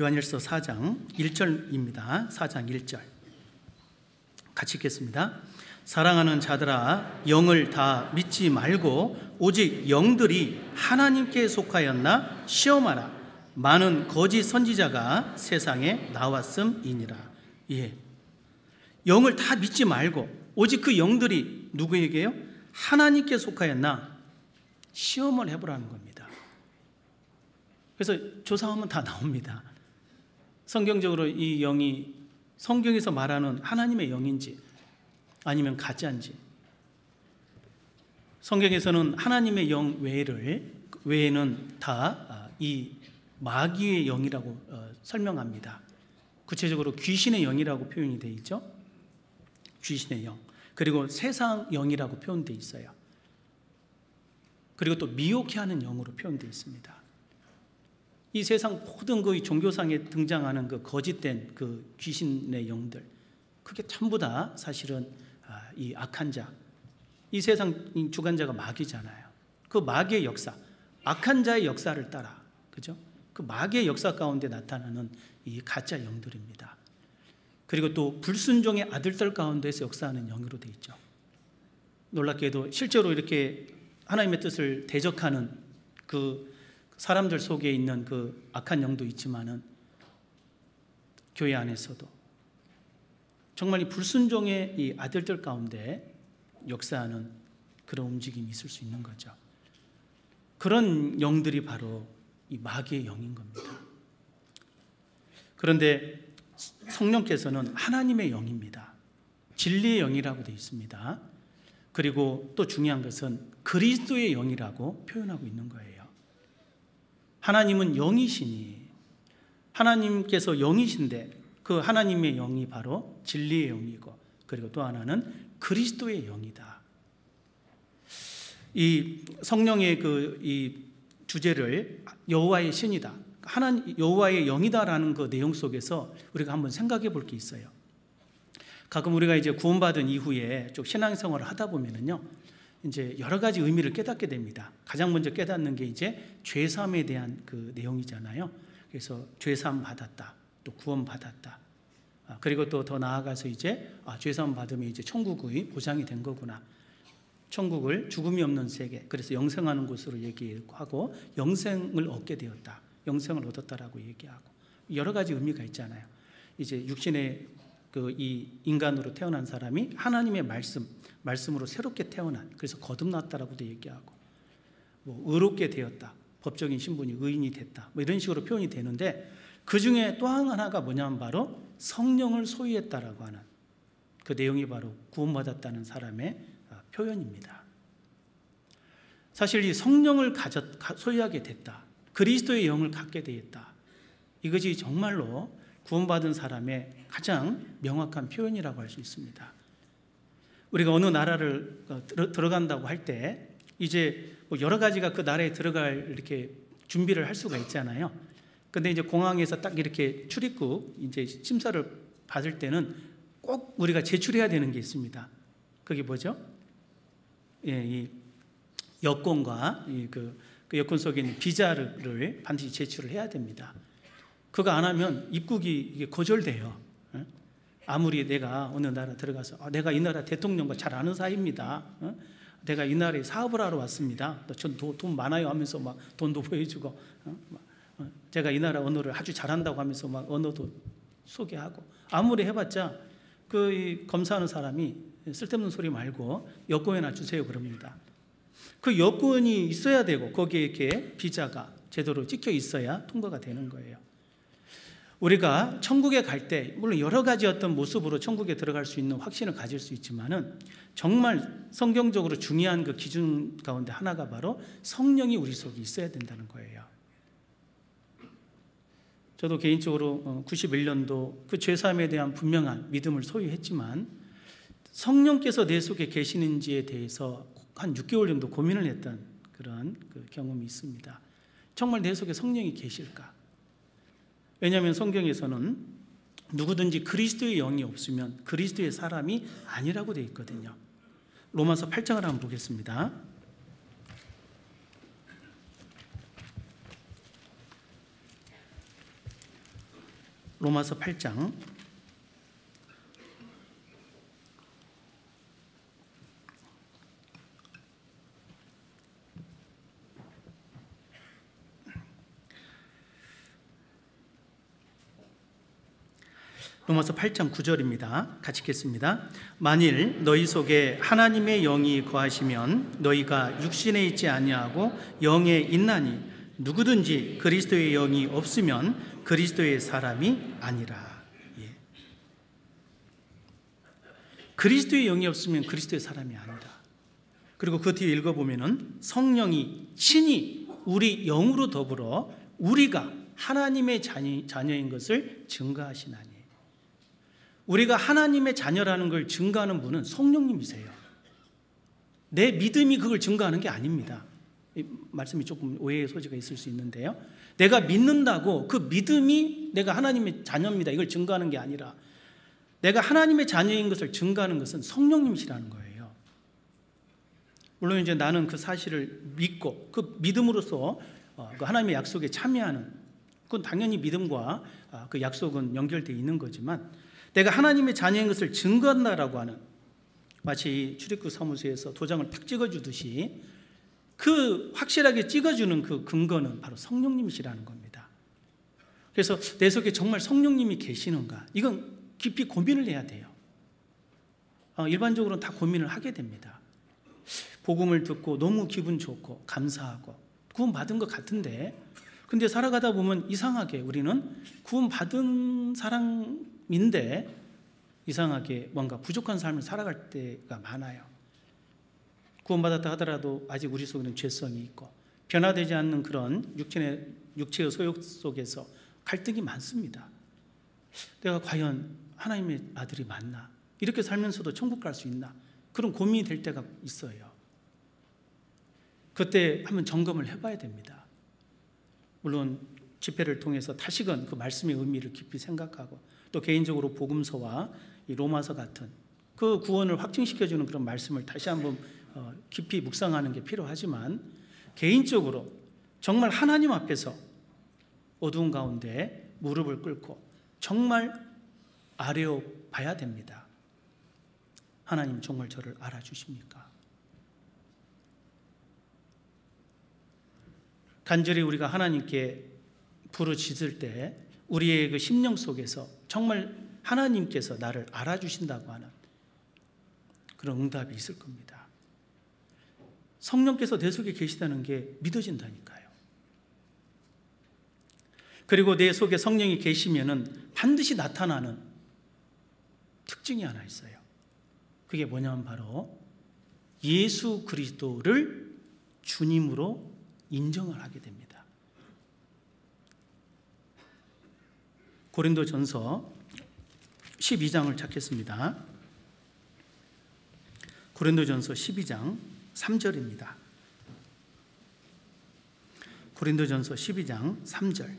요한일서 4장 1절입니다. 4장 1절 같이 읽겠습니다. 사랑하는 자들아, 영을 다 믿지 말고 오직 영들이 하나님께 속하였나 시험하라. 많은 거짓 선지자가 세상에 나왔음이니라. 예, 영을 다 믿지 말고 오직 그 영들이 누구에게요? 하나님께 속하였나 시험을 해보라는 겁니다. 그래서 조사하면 다 나옵니다. 성경적으로 이 영이 성경에서 말하는 하나님의 영인지 아니면 가짜인지. 성경에서는 하나님의 영 외에는 다 이 마귀의 영이라고 설명합니다. 구체적으로 귀신의 영이라고 표현이 되어 있죠. 귀신의 영. 그리고 세상 영이라고 표현되어 있어요. 그리고 또 미혹해 하는 영으로 표현되어 있습니다. 이 세상 모든 그 종교상에 등장하는 그 거짓된 그 귀신의 영들, 그게 전부 다 사실은 이 악한 자, 이 세상 주관자가 마귀잖아요. 그 마귀의 역사, 악한 자의 역사를 따라, 그죠? 그 마귀의 역사 가운데 나타나는 이 가짜 영들입니다. 그리고 또 불순종의 아들들 가운데서 역사하는 영으로 되어 있죠. 놀랍게도 실제로 이렇게 하나님의 뜻을 대적하는 그 사람들 속에 있는 그 악한 영도 있지만은 교회 안에서도 정말 이 불순종의 이 아들들 가운데 역사하는 그런 움직임이 있을 수 있는 거죠. 그런 영들이 바로 이 마귀의 영인 겁니다. 그런데 성령께서는 하나님의 영입니다. 진리의 영이라고 되어 있습니다. 그리고 또 중요한 것은 그리스도의 영이라고 표현하고 있는 거예요. 하나님은 영이시니, 하나님께서 영이신데 그 하나님의 영이 바로 진리의 영이고, 그리고 또 하나는 그리스도의 영이다. 이 성령의 이 주제를 여호와의 신이다, 하나님 여호와의 영이다라는 그 내용 속에서 우리가 한번 생각해 볼 게 있어요. 가끔 우리가 이제 구원받은 이후에 쭉 신앙생활을 하다 보면은요, 이제 여러 가지 의미를 깨닫게 됩니다. 가장 먼저 깨닫는 게 이제 죄사함에 대한 그 내용이잖아요. 그래서 죄사함 받았다, 또 구원 받았다. 그리고 또 더 나아가서 이제 죄사함 받으면 이제 천국의 보장이 된 거구나. 천국을 죽음이 없는 세계, 그래서 영생하는 곳으로 얘기하고 영생을 얻게 되었다, 영생을 얻었다라고 얘기하고 여러 가지 의미가 있잖아요. 이제 육신의 그 이 인간으로 태어난 사람이 하나님의 말씀으로 새롭게 태어난, 그래서 거듭났다라고도 얘기하고, 뭐 의롭게 되었다, 법적인 신분이 의인이 됐다, 뭐 이런 식으로 표현이 되는데, 그 중에 또 하나가 뭐냐면 바로 성령을 소유했다라고 하는 그 내용이 바로 구원받았다는 사람의 표현입니다. 사실 이 성령을 소유하게 됐다, 그리스도의 영을 갖게 되었다, 이것이 정말로 구원받은 사람의 가장 명확한 표현이라고 할 수 있습니다. 우리가 어느 나라를 들어간다고 할 때 이제 뭐 여러 가지가 그 나라에 들어갈 이렇게 준비를 할 수가 있잖아요. 근데 이제 공항에서 딱 이렇게 출입국 이제 심사를 받을 때는 꼭 우리가 제출해야 되는 게 있습니다. 그게 뭐죠? 예, 이 여권과 그 여권 속에 있는 비자를 반드시 제출을 해야 됩니다. 그거 안 하면 입국이 이게 거절돼요. 아무리 내가 어느 나라 들어가서 내가 이 나라 대통령과 잘 아는 사이입니다, 내가 이 나라에 사업을 하러 왔습니다, 전 돈 많아요 하면서 막 돈도 보여주고, 제가 이 나라 언어를 아주 잘한다고 하면서 막 언어도 소개하고, 아무리 해봤자 그 검사하는 사람이 쓸데없는 소리 말고 여권이나 주세요 그럽니다. 그 여권이 있어야 되고 거기에 이렇게 비자가 제대로 찍혀 있어야 통과가 되는 거예요. 우리가 천국에 갈 때 물론 여러 가지 어떤 모습으로 천국에 들어갈 수 있는 확신을 가질 수 있지만은 정말 성경적으로 중요한 그 기준 가운데 하나가 바로 성령이 우리 속에 있어야 된다는 거예요. 저도 개인적으로 91년도 그 죄사함에 대한 분명한 믿음을 소유했지만 성령께서 내 속에 계시는지에 대해서 한 6개월 정도 고민을 했던 그런 그 경험이 있습니다. 정말 내 속에 성령이 계실까? 왜냐하면 성경에서는 누구든지 그리스도의 영이 없으면 그리스도의 사람이 아니라고 되어 있거든요. 로마서 8장을 한번 보겠습니다. 로마서 8장 로마서 8장 9절입니다. 같이 읽겠습니다. 만일 너희 속에 하나님의 영이 거하시면 너희가 육신에 있지 아니하고 영에 있나니 누구든지 그리스도의 영이 없으면 그리스도의 사람이 아니라. 예. 그리스도의 영이 없으면 그리스도의 사람이 아니다. 그리고 그 뒤에 읽어보면은 성령이 친히 우리 영으로 더불어 우리가 하나님의 자녀인 것을 증거하시나니. 우리가 하나님의 자녀라는 걸 증거하는 분은 성령님이세요. 내 믿음이 그걸 증거하는 게 아닙니다. 이 말씀이 조금 오해의 소지가 있을 수 있는데요, 내가 믿는다고 그 믿음이 내가 하나님의 자녀입니다 이걸 증거하는 게 아니라, 내가 하나님의 자녀인 것을 증거하는 것은 성령님이시라는 거예요. 물론 이제 나는 그 사실을 믿고 그 믿음으로써 그 하나님의 약속에 참여하는, 그건 당연히 믿음과 그 약속은 연결되어 있는 거지만, 내가 하나님의 자녀인 것을 증거한다라고 하는, 마치 출입국 사무소에서 도장을 탁 찍어주듯이 그 확실하게 찍어주는 그 근거는 바로 성령님이시라는 겁니다. 그래서 내 속에 정말 성령님이 계시는가, 이건 깊이 고민을 해야 돼요. 일반적으로는 다 고민을 하게 됩니다. 복음을 듣고 너무 기분 좋고 감사하고 구원받은 것 같은데, 근데 살아가다 보면 이상하게 우리는 구원받은 사람인데 이상하게 뭔가 부족한 삶을 살아갈 때가 많아요. 구원받았다 하더라도 아직 우리 속에는 죄성이 있고 변화되지 않는 그런 육체의 소욕 속에서 갈등이 많습니다. 내가 과연 하나님의 아들이 맞나? 이렇게 살면서도 천국 갈 수 있나? 그런 고민이 될 때가 있어요. 그때 한번 점검을 해봐야 됩니다. 물론 집회를 통해서 다시금 그 말씀의 의미를 깊이 생각하고, 또 개인적으로 복음서와 이 로마서 같은 그 구원을 확증시켜주는 그런 말씀을 다시 한번 깊이 묵상하는 게 필요하지만, 개인적으로 정말 하나님 앞에서 어두운 가운데 무릎을 꿇고 정말 아뢰어 봐야 됩니다. 하나님 정말 저를 알아주십니까? 간절히 우리가 하나님께 부르짖을 때 우리의 그 심령 속에서 정말 하나님께서 나를 알아주신다고 하는 그런 응답이 있을 겁니다. 성령께서 내 속에 계시다는 게 믿어진다니까요. 그리고 내 속에 성령이 계시면은 반드시 나타나는 특징이 하나 있어요. 그게 뭐냐면 바로 예수 그리스도를 주님으로 인정을 하게 됩니다. 고린도전서 12장을 찾겠습니다. 고린도전서 12장 3절입니다. 고린도전서 12장 3절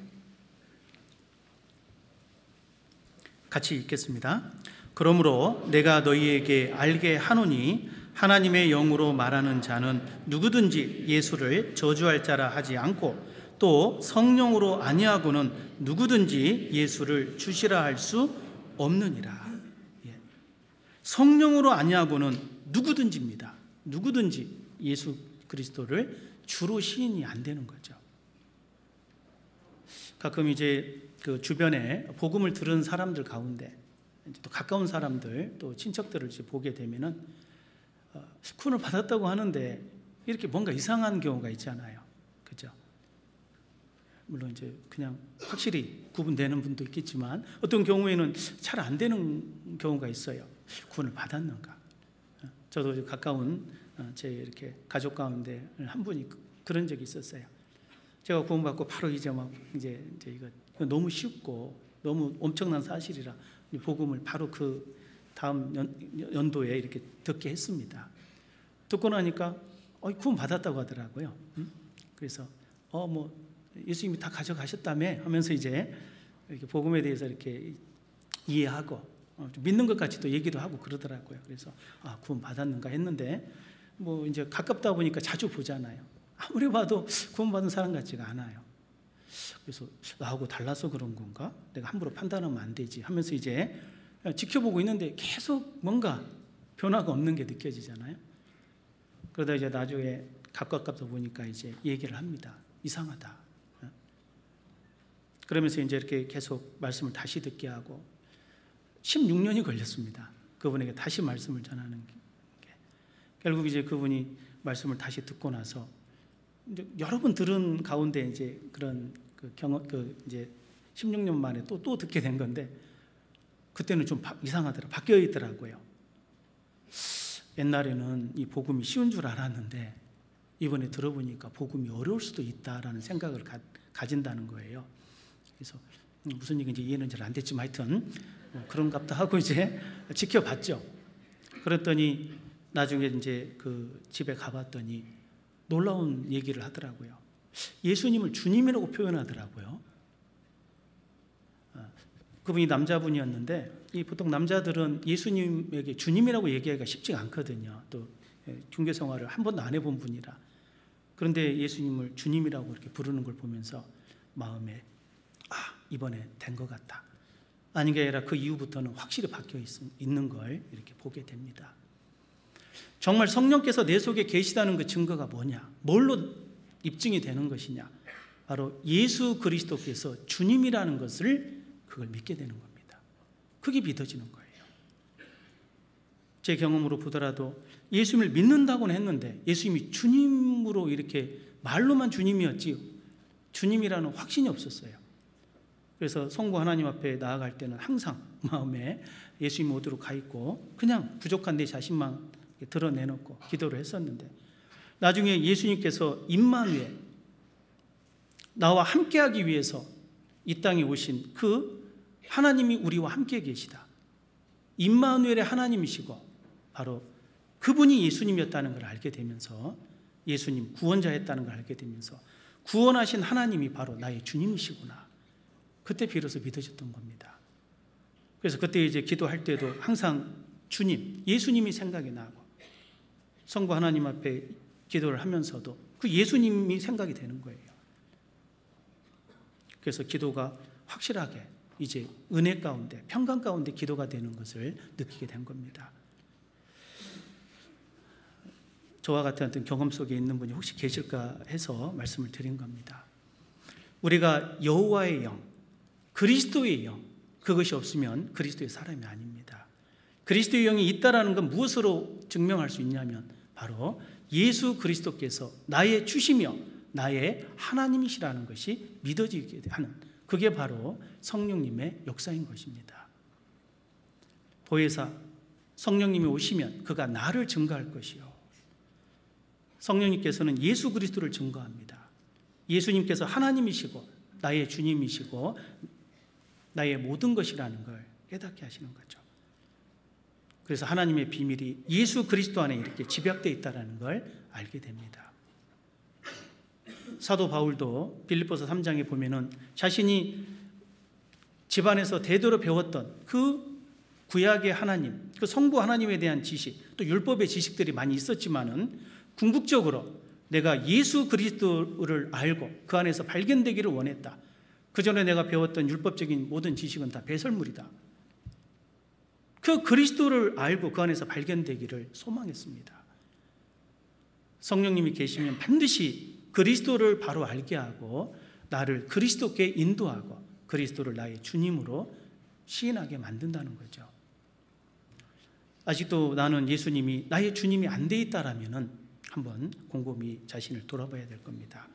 같이 읽겠습니다. 그러므로 내가 너희에게 알게 하노니 하나님의 영으로 말하는 자는 누구든지 예수를 저주할 자라 하지 않고, 또 성령으로 아니하고는 누구든지 예수를 주시라 할 수 없느니라. 성령으로 아니하고는 누구든지입니다. 누구든지 예수 그리스도를 주로 시인이 안 되는 거죠. 가끔 이제 그 주변에 복음을 들은 사람들 가운데 또 가까운 사람들, 또 친척들을 보게 되면은 구원을 받았다고 하는데 이렇게 뭔가 이상한 경우가 있잖아요. 그죠? 물론 이제 그냥 확실히 구분되는 분도 있겠지만, 어떤 경우에는 잘 안 되는 경우가 있어요. 구원을 받았는가? 저도 가까운 제 이렇게 가족 가운데 한 분이 그런 적이 있었어요. 제가 구원받고 바로 이제 이거 너무 쉽고 너무 엄청난 사실이라 복음을 바로 그 다음 연도에 이렇게 듣게 했습니다. 듣고 나니까 구원 받았다고 하더라고요. 그래서 뭐 예수님이 다 가져가셨다며 하면서 이제 이렇게 복음에 대해서 이렇게 이해하고 믿는 것 같이 또 얘기도 하고 그러더라고요. 그래서 구원 받았는가 했는데, 뭐 이제 가깝다 보니까 자주 보잖아요. 아무리 봐도 구원 받은 사람 같지가 않아요. 그래서 나하고 달라서 그런 건가? 내가 함부로 판단하면 안 되지 하면서 이제 지켜보고 있는데 계속 뭔가 변화가 없는 게 느껴지잖아요. 그러다 이제 나중에 가깝다 보니까 이제 얘기를 합니다. 이상하다. 그러면서 이제 이렇게 계속 말씀을 다시 듣게 하고 16년이 걸렸습니다. 그분에게 다시 말씀을 전하는 게. 결국 이제 그분이 말씀을 다시 듣고 나서 이제 여러 번 들은 가운데 이제 그런 경험, 이제 16년 만에 또 듣게 된 건데, 그때는 좀 이상하더라고요. 바뀌어 있더라고요. 옛날에는 이 복음이 쉬운 줄 알았는데 이번에 들어보니까 복음이 어려울 수도 있다라는 생각을 가진다는 거예요. 그래서 무슨 얘기인지 이해는 잘 안 됐지만 하여튼 그런갑다 하고 이제 지켜봤죠. 그랬더니 나중에 이제 그 집에 가봤더니 놀라운 얘기를 하더라고요. 예수님을 주님이라고 표현하더라고요. 그분이 남자분이었는데, 이 보통 남자들은 예수님에게 주님이라고 얘기하기가 쉽지가 않거든요. 또 종교 생활을 한 번도 안 해본 분이라. 그런데 예수님을 주님이라고 이렇게 부르는 걸 보면서 마음에 이번에 된 것 같다. 아닌 게 아니라 그 이후부터는 확실히 바뀌어 있는 걸 이렇게 보게 됩니다. 정말 성령께서 내 속에 계시다는 그 증거가 뭐냐? 뭘로 입증이 되는 것이냐? 바로 예수 그리스도께서 주님이라는 것을 그걸 믿게 되는 겁니다. 그게 믿어지는 거예요. 제 경험으로 보더라도 예수님을 믿는다고는 했는데 예수님이 주님으로 이렇게 말로만 주님이었지 주님이라는 확신이 없었어요. 그래서 성부 하나님 앞에 나아갈 때는 항상 마음에 예수님 모드로 가 있고 그냥 부족한 내 자신만 드러내놓고 기도를 했었는데, 나중에 예수님께서 임마누엘, 나와 함께하기 위해서 이 땅에 오신 그 하나님이 우리와 함께 계시다, 임마누엘의 하나님이시고 바로 그분이 예수님이었다는 걸 알게 되면서, 예수님 구원자였다는 걸 알게 되면서 구원하신 하나님이 바로 나의 주님이시구나, 그때 비로소 믿어졌던 겁니다. 그래서 그때 이제 기도할 때도 항상 주님, 예수님이 생각이 나고 성부 하나님 앞에 기도를 하면서도 그 예수님이 생각이 되는 거예요. 그래서 기도가 확실하게 이제 은혜 가운데, 평강 가운데 기도가 되는 것을 느끼게 된 겁니다. 저와 같은 어떤 경험 속에 있는 분이 혹시 계실까 해서 말씀을 드린 겁니다. 우리가 여호와의 영, 그리스도의 영, 그것이 없으면 그리스도의 사람이 아닙니다. 그리스도의 영이 있다라는 건 무엇으로 증명할 수 있냐면 바로 예수 그리스도께서 나의 주시며 나의 하나님이시라는 것이 믿어지게 하는, 그게 바로 성령님의 역사인 것입니다. 보혜사 성령님이 오시면 그가 나를 증거할 것이요, 성령님께서는 예수 그리스도를 증거합니다. 예수님께서 하나님이시고 나의 주님이시고 나의 모든 것이라는 걸 깨닫게 하시는 거죠. 그래서 하나님의 비밀이 예수 그리스도 안에 이렇게 집약되어 있다는 걸 알게 됩니다. 사도 바울도 빌립보서 3장에 보면은 자신이 집안에서 대대로 배웠던 그 구약의 하나님, 그 성부 하나님에 대한 지식, 또 율법의 지식들이 많이 있었지만은 궁극적으로 내가 예수 그리스도를 알고 그 안에서 발견되기를 원했다. 그 전에 내가 배웠던 율법적인 모든 지식은 다 배설물이다. 그 그리스도를 알고 그 안에서 발견되기를 소망했습니다. 성령님이 계시면 반드시 그리스도를 바로 알게 하고 나를 그리스도께 인도하고 그리스도를 나의 주님으로 시인하게 만든다는 거죠. 아직도 나는 예수님이 나의 주님이 안 돼 있다라면은 한번 곰곰이 자신을 돌아봐야 될 겁니다.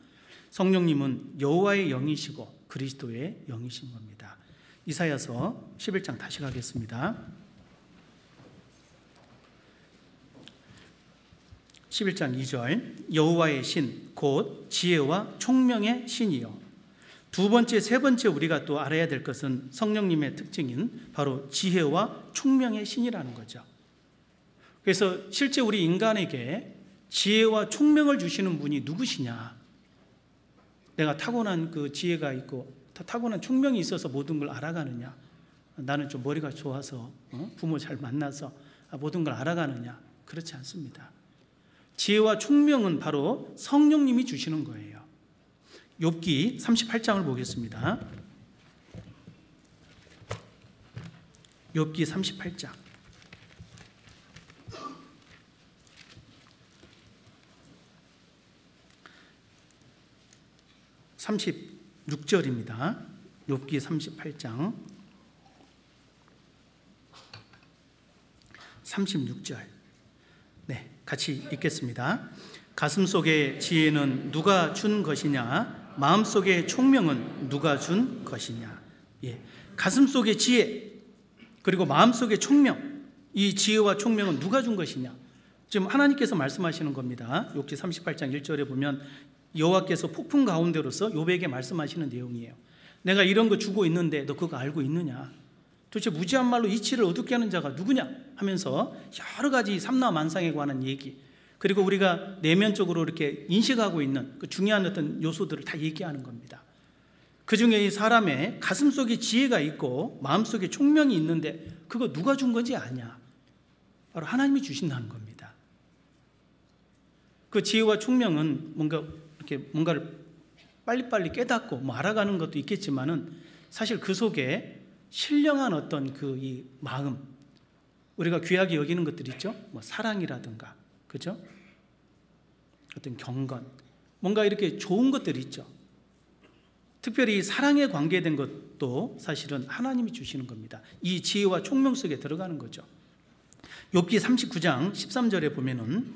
성령님은 여호와의 영이시고 그리스도의 영이신 겁니다. 이사야서 11장 다시 가겠습니다. 11장 2절, 여호와의 신 곧 지혜와 총명의 신이요. 두 번째, 세 번째 우리가 또 알아야 될 것은 성령님의 특징인 바로 지혜와 총명의 신이라는 거죠. 그래서 실제 우리 인간에게 지혜와 총명을 주시는 분이 누구시냐? 내가 타고난 그 지혜가 있고 타고난 총명이 있어서 모든 걸 알아가느냐? 나는 좀 머리가 좋아서 부모 잘 만나서 모든 걸 알아가느냐? 그렇지 않습니다. 지혜와 총명은 바로 성령님이 주시는 거예요. 욥기 38장을 보겠습니다. 욥기 38장. (36절입니다) 욥기 38장 36절. 네, 같이 읽겠습니다. 가슴속의 지혜는 누가 준 것이냐? 마음속의 총명은 누가 준 것이냐? 예, 가슴속의 지혜 그리고 마음속의 총명, 이 지혜와 총명은 누가 준 것이냐? 지금 하나님께서 말씀하시는 겁니다. 욥기 38장 1절에 보면 여호와께서 폭풍 가운데로서 욥에게 말씀하시는 내용이에요. 내가 이런 거 주고 있는데 너 그거 알고 있느냐? 도대체 무지한 말로 이치를 어둡게 하는 자가 누구냐? 하면서 여러 가지 삼라만상에 관한 얘기, 그리고 우리가 내면적으로 이렇게 인식하고 있는 그 중요한 어떤 요소들을 다 얘기하는 겁니다. 그 중에 이 사람의 가슴속에 지혜가 있고 마음속에 총명이 있는데 그거 누가 준 건지 아냐? 바로 하나님이 주신다는 겁니다. 그 지혜와 총명은 뭔가를 빨리빨리 깨닫고 알아가는 것도 있겠지만은 사실 그 속에 신령한 어떤 이 마음, 우리가 귀하게 여기는 것들 있죠? 사랑이라든가, 그죠? 어떤 경건, 뭔가 이렇게 좋은 것들이 있죠. 특별히 사랑에 관계된 것도 사실은 하나님이 주시는 겁니다. 이 지혜와 총명 속에 들어가는 거죠. 욥기 39장 13절에 보면은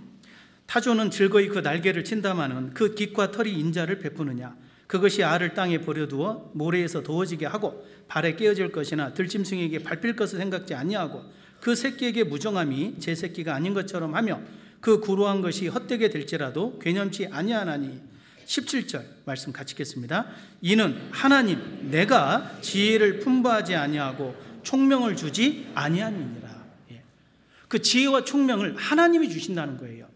타조는 즐거이 그 날개를 친다마는 그 깃과 털이 인자를 베푸느냐? 그것이 알을 땅에 버려두어 모래에서 더워지게 하고 발에 깨어질 것이나 들짐승에게 밟힐 것을 생각지 아니하고 그 새끼에게 무정함이 제 새끼가 아닌 것처럼 하며 그 구로한 것이 헛되게 될지라도 괴념치 아니하나니. 17절 말씀 같이 읽겠습니다. 이는 하나님 내가 지혜를 풍부하지 아니하고 총명을 주지 아니함이니라. 그 지혜와 총명을 하나님이 주신다는 거예요.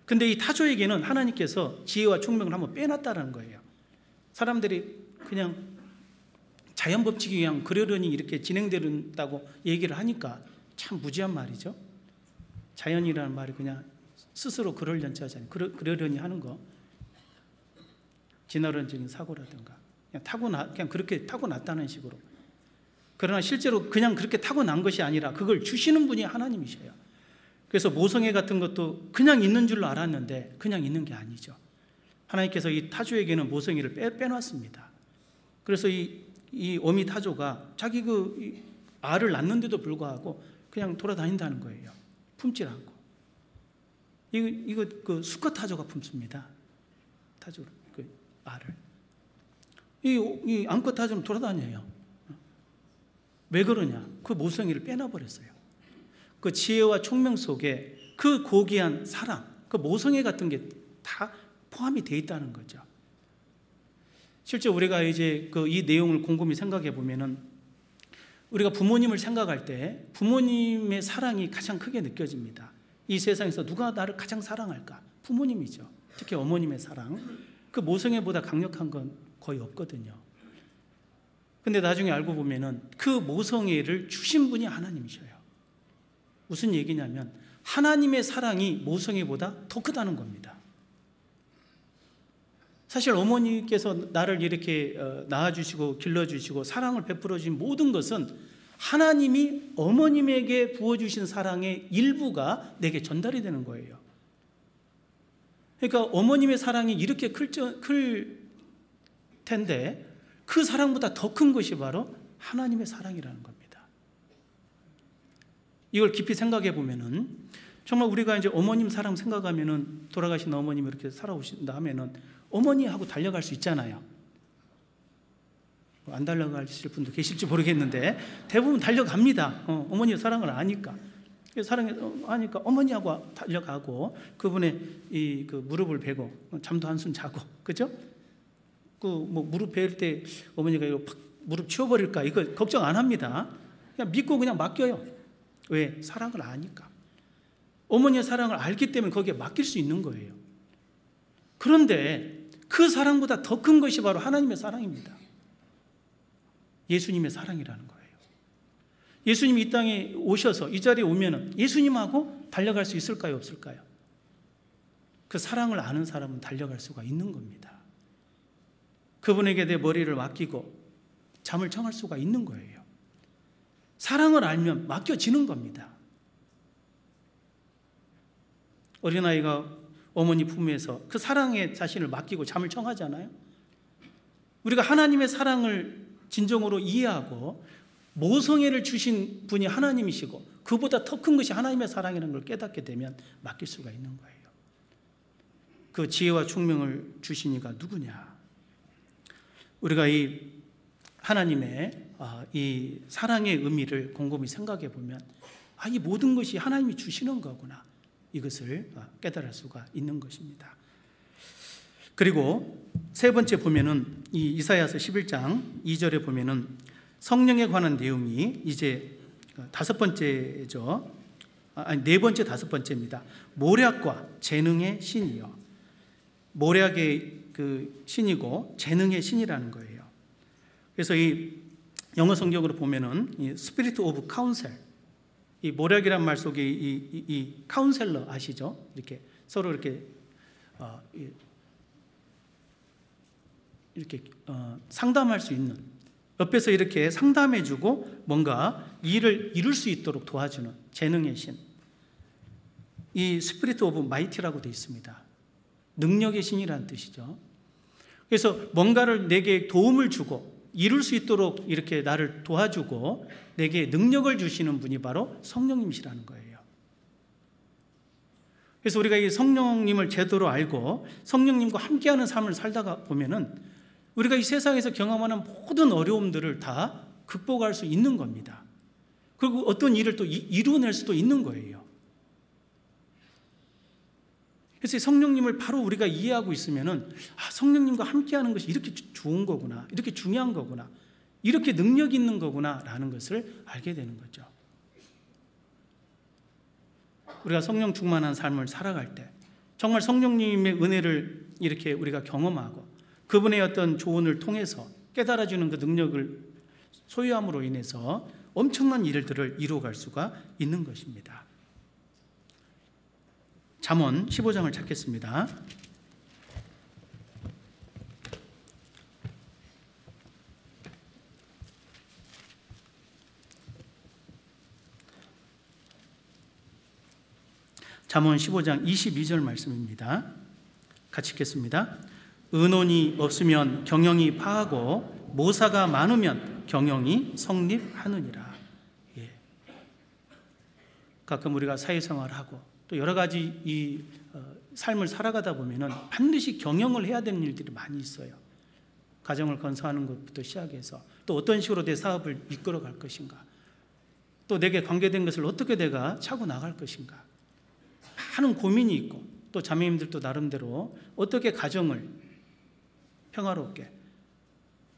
근데 이 타조에게는 하나님께서 지혜와 총명을 한번 빼놨다는 거예요. 사람들이 그냥 자연 법칙이 그냥 그러려니 이렇게 진행된다고 얘기를 하니까 참 무지한 말이죠. 자연이라는 말이 그냥 스스로 그러려니 하잖아요. 그러려니 하는 거, 진화론적인 사고라든가 그냥 그렇게 타고났다는 식으로. 그러나 실제로 그냥 그렇게 타고난 것이 아니라 그걸 주시는 분이 하나님이셔요. 그래서 모성애 같은 것도 그냥 있는 줄로 알았는데 그냥 있는 게 아니죠. 하나님께서 이 타조에게는 모성애를 빼놨습니다. 그래서 이 어미 타조가 자기 그 알을 낳는데도 불구하고 그냥 돌아다닌다는 거예요. 품질 않고. 이거 그 수컷 타조가 품습니다. 타조 그 알을. 이 암컷 타조는 돌아다녀요. 왜 그러냐? 그 모성애를 빼놔버렸어요. 그 지혜와 총명 속에 그 고귀한 사랑, 그 모성애 같은 게 다 포함이 되어 있다는 거죠. 실제 우리가 이제 이 내용을 곰곰이 생각해 보면은 우리가 부모님을 생각할 때 부모님의 사랑이 가장 크게 느껴집니다. 이 세상에서 누가 나를 가장 사랑할까? 부모님이죠. 특히 어머님의 사랑. 그 모성애보다 강력한 건 거의 없거든요. 근데 나중에 알고 보면은 그 모성애를 주신 분이 하나님이셔요. 무슨 얘기냐면 하나님의 사랑이 모성애보다 더 크다는 겁니다. 사실 어머니께서 나를 이렇게 낳아주시고 길러주시고 사랑을 베풀어 주신 모든 것은 하나님이 어머님에게 부어주신 사랑의 일부가 내게 전달이 되는 거예요. 그러니까 어머님의 사랑이 이렇게 클 텐데 그 사랑보다 더 큰 것이 바로 하나님의 사랑이라는 겁니다. 이걸 깊이 생각해 보면은 정말 우리가 이제 어머님 사랑 생각하면은 돌아가신 어머님이 이렇게 살아오신다 하면은 어머니하고 달려갈 수 있잖아요. 안 달려가실 분도 계실지 모르겠는데 대부분 달려갑니다. 어머니의 사랑을 아니까. 아니까 어머니하고 달려가고 그분의 그 무릎을 베고 잠도 한숨 자고, 그죠? 무릎 베일 때 어머니가 이거 무릎 치워버릴까 이거 걱정 안 합니다. 그냥 믿고 그냥 맡겨요. 왜? 사랑을 아니까. 어머니의 사랑을 알기 때문에 거기에 맡길 수 있는 거예요. 그런데 그 사랑보다 더 큰 것이 바로 하나님의 사랑입니다. 예수님의 사랑이라는 거예요. 예수님이 이 땅에 오셔서 이 자리에 오면은 예수님하고 달려갈 수 있을까요? 없을까요? 그 사랑을 아는 사람은 달려갈 수가 있는 겁니다. 그분에게 내 머리를 맡기고 잠을 청할 수가 있는 거예요. 사랑을 알면 맡겨지는 겁니다. 어린아이가 어머니 품에서 그 사랑에 자신을 맡기고 잠을 청하잖아요. 우리가 하나님의 사랑을 진정으로 이해하고 모성애를 주신 분이 하나님이시고 그보다 더 큰 것이 하나님의 사랑이라는 걸 깨닫게 되면 맡길 수가 있는 거예요. 그 지혜와 총명을 주신 이가 누구냐? 우리가 이 하나님의 이 사랑의 의미를 곰곰이 생각해 보면 이 모든 것이 하나님이 주시는 거구나, 이것을 깨달을 수가 있는 것입니다. 그리고 세 번째 보면은 이 이사야서 11장 2절에 보면은 성령에 관한 내용이 이제 다섯 번째죠. 네 번째, 다섯 번째입니다. 모략과 재능의 신이요. 모략의 그 신이고 재능의 신이라는 거예요. 그래서 이 영어 성경으로 보면은 이 스피리트 오브 카운셀, 이 모략이란 말 속에 이 카운셀러 아시죠? 이렇게 서로 이렇게 상담할 수 있는, 옆에서 이렇게 상담해주고 뭔가 일을 이룰 수 있도록 도와주는 재능의 신. 이 스피리트 오브 마이티라고 되어 있습니다. 능력의 신이라는 뜻이죠. 그래서 뭔가를 내게 도움을 주고 이룰 수 있도록 이렇게 나를 도와주고 내게 능력을 주시는 분이 바로 성령님이시라는 거예요. 그래서 우리가 이 성령님을 제대로 알고 성령님과 함께하는 삶을 살다가 보면은 우리가 이 세상에서 경험하는 모든 어려움들을 다 극복할 수 있는 겁니다. 그리고 어떤 일을 또 이루어낼 수도 있는 거예요. 그래서 성령님을 바로 우리가 이해하고 있으면은 성령님과 함께하는 것이 이렇게 좋은 거구나, 이렇게 중요한 거구나, 이렇게 능력 있는 거구나 라는 것을 알게 되는 거죠. 우리가 성령 충만한 삶을 살아갈 때 정말 성령님의 은혜를 이렇게 우리가 경험하고 그분의 어떤 조언을 통해서 깨달아주는 그 능력을 소유함으로 인해서 엄청난 일들을 이루어갈 수가 있는 것입니다. 잠언 15장을 찾겠습니다. 잠언 15장 22절 말씀입니다. 같이 읽겠습니다. 의논이 없으면 경영이 파하고 모사가 많으면 경영이 성립하느니라. 가끔 우리가 사회생활하고 또 여러 가지 이 삶을 살아가다 보면은 반드시 경영을 해야 되는 일들이 많이 있어요. 가정을 건설하는 것부터 시작해서 또 어떤 식으로 내 사업을 이끌어갈 것인가, 또 내게 관계된 것을 어떻게 내가 차고 나갈 것인가, 많은 고민이 있고 또 자매님들도 나름대로 어떻게 가정을 평화롭게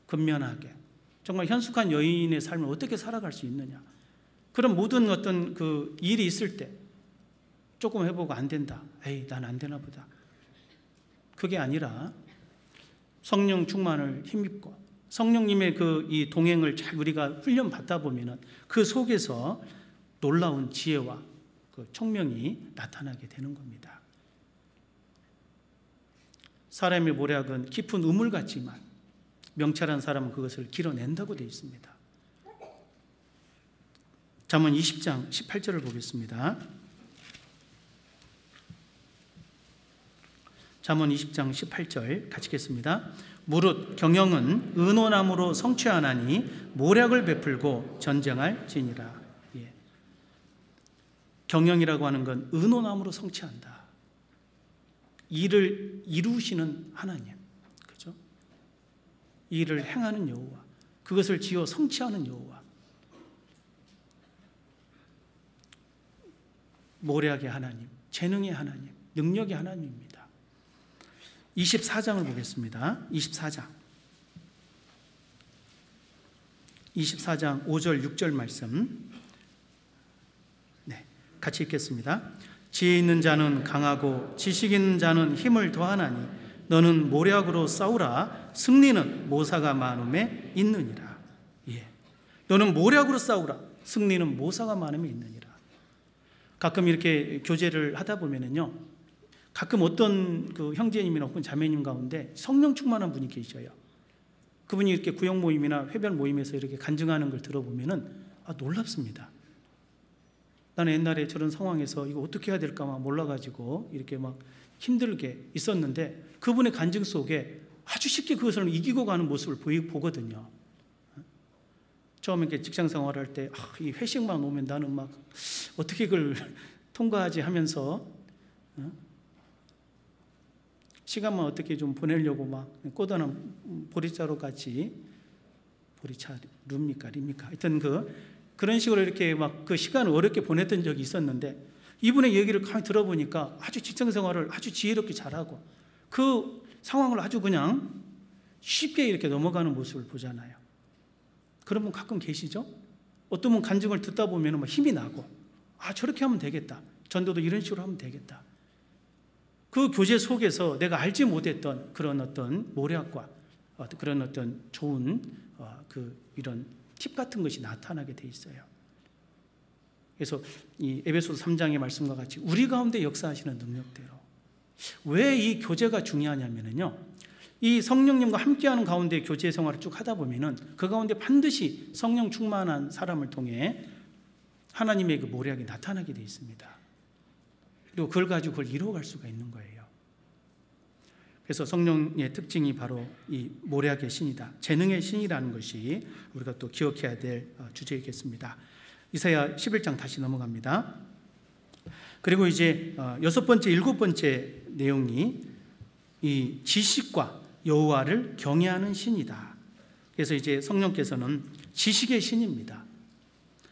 근면하게 정말 현숙한 여인의 삶을 어떻게 살아갈 수 있느냐, 그런 모든 어떤 그 일이 있을 때 조금 해보고 안 된다, 난 안 되나 보다, 그게 아니라 성령 충만을 힘입고 성령님의 그 이 동행을 잘 우리가 훈련 받다 보면은 그 속에서 놀라운 지혜와 그 총명이 나타나게 되는 겁니다. 사람의 모략은 깊은 우물 같지만 명철한 사람은 그것을 길어낸다고 되어 있습니다. 잠언 20장 18절을 보겠습니다. 잠언 20장 18절 같이 읽겠습니다. 무릇 경영은 의논함으로 성취하나니 모략을 베풀고 전쟁할지니라. 경영이라고 하는 건 의논함으로 성취한다. 일을 이루시는 하나님, 그죠? 일을 행하는 여호와, 그것을 지어 성취하는 여호와, 모략의 하나님, 재능의 하나님, 능력의 하나님입니다. 24장을 보겠습니다. 24장 5절 6절 말씀 같이 읽겠습니다. 지혜 있는 자는 강하고 지식 있는 자는 힘을 더하나니 너는 모략으로 싸우라. 승리는 모사가 많음에 있느니라. 너는 모략으로 싸우라. 승리는 모사가 많음에 있느니라. 가끔 이렇게 교제를 하다 보면은요, 가끔 어떤 그 형제님이나 혹은 자매님 가운데 성령 충만한 분이 계셔요. 그분이 이렇게 구역 모임이나 회별 모임에서 이렇게 간증하는 걸 들어보면은 놀랍습니다. 나는 옛날에 저런 상황에서 이거 어떻게 해야 될까 막 몰라가지고 이렇게 막 힘들게 있었는데 그분의 간증 속에 아주 쉽게 그것을 이기고 가는 모습을 보거든요. 처음에 이렇게 직장 생활할 때 이 회식만 오면 나는 막 어떻게 그걸 통과하지 하면서 시간만 어떻게 좀 보내려고 막 꼬다난 보리자루 같이 보리차루입니까 립니까 하여튼 그런 식으로 이렇게 막 그 시간을 어렵게 보냈던 적이 있었는데 이분의 얘기를 가만히 들어보니까 아주 직장 생활을 아주 지혜롭게 잘하고 그 상황을 아주 그냥 쉽게 이렇게 넘어가는 모습을 보잖아요. 그런 분 가끔 계시죠? 어떤 분 간증을 듣다 보면 막 힘이 나고 저렇게 하면 되겠다. 전도도 이런 식으로 하면 되겠다. 그 교제 속에서 내가 알지 못했던 그런 어떤 모략과 그런 어떤 좋은 이런 팁 같은 것이 나타나게 돼 있어요. 그래서 이 에베소서 3장의 말씀과 같이 우리 가운데 역사하시는 능력대로 왜 이 교제가 중요하냐면요. 이 성령님과 함께하는 가운데 교제 생활을 쭉 하다 보면은 그 가운데 반드시 성령 충만한 사람을 통해 하나님의 그 모략이 나타나게 돼 있습니다. 그리고 그걸 가지고 그걸 이루어갈 수가 있는 거예요. 그래서 성령의 특징이 바로 이 모략의 신이다. 재능의 신이라는 것이 우리가 또 기억해야 될 주제이겠습니다. 이사야 11장 다시 넘어갑니다. 그리고 이제 여섯 번째, 일곱 번째 내용이 이 지식과 여호와를 경외하는 신이다. 그래서 이제 성령께서는 지식의 신입니다.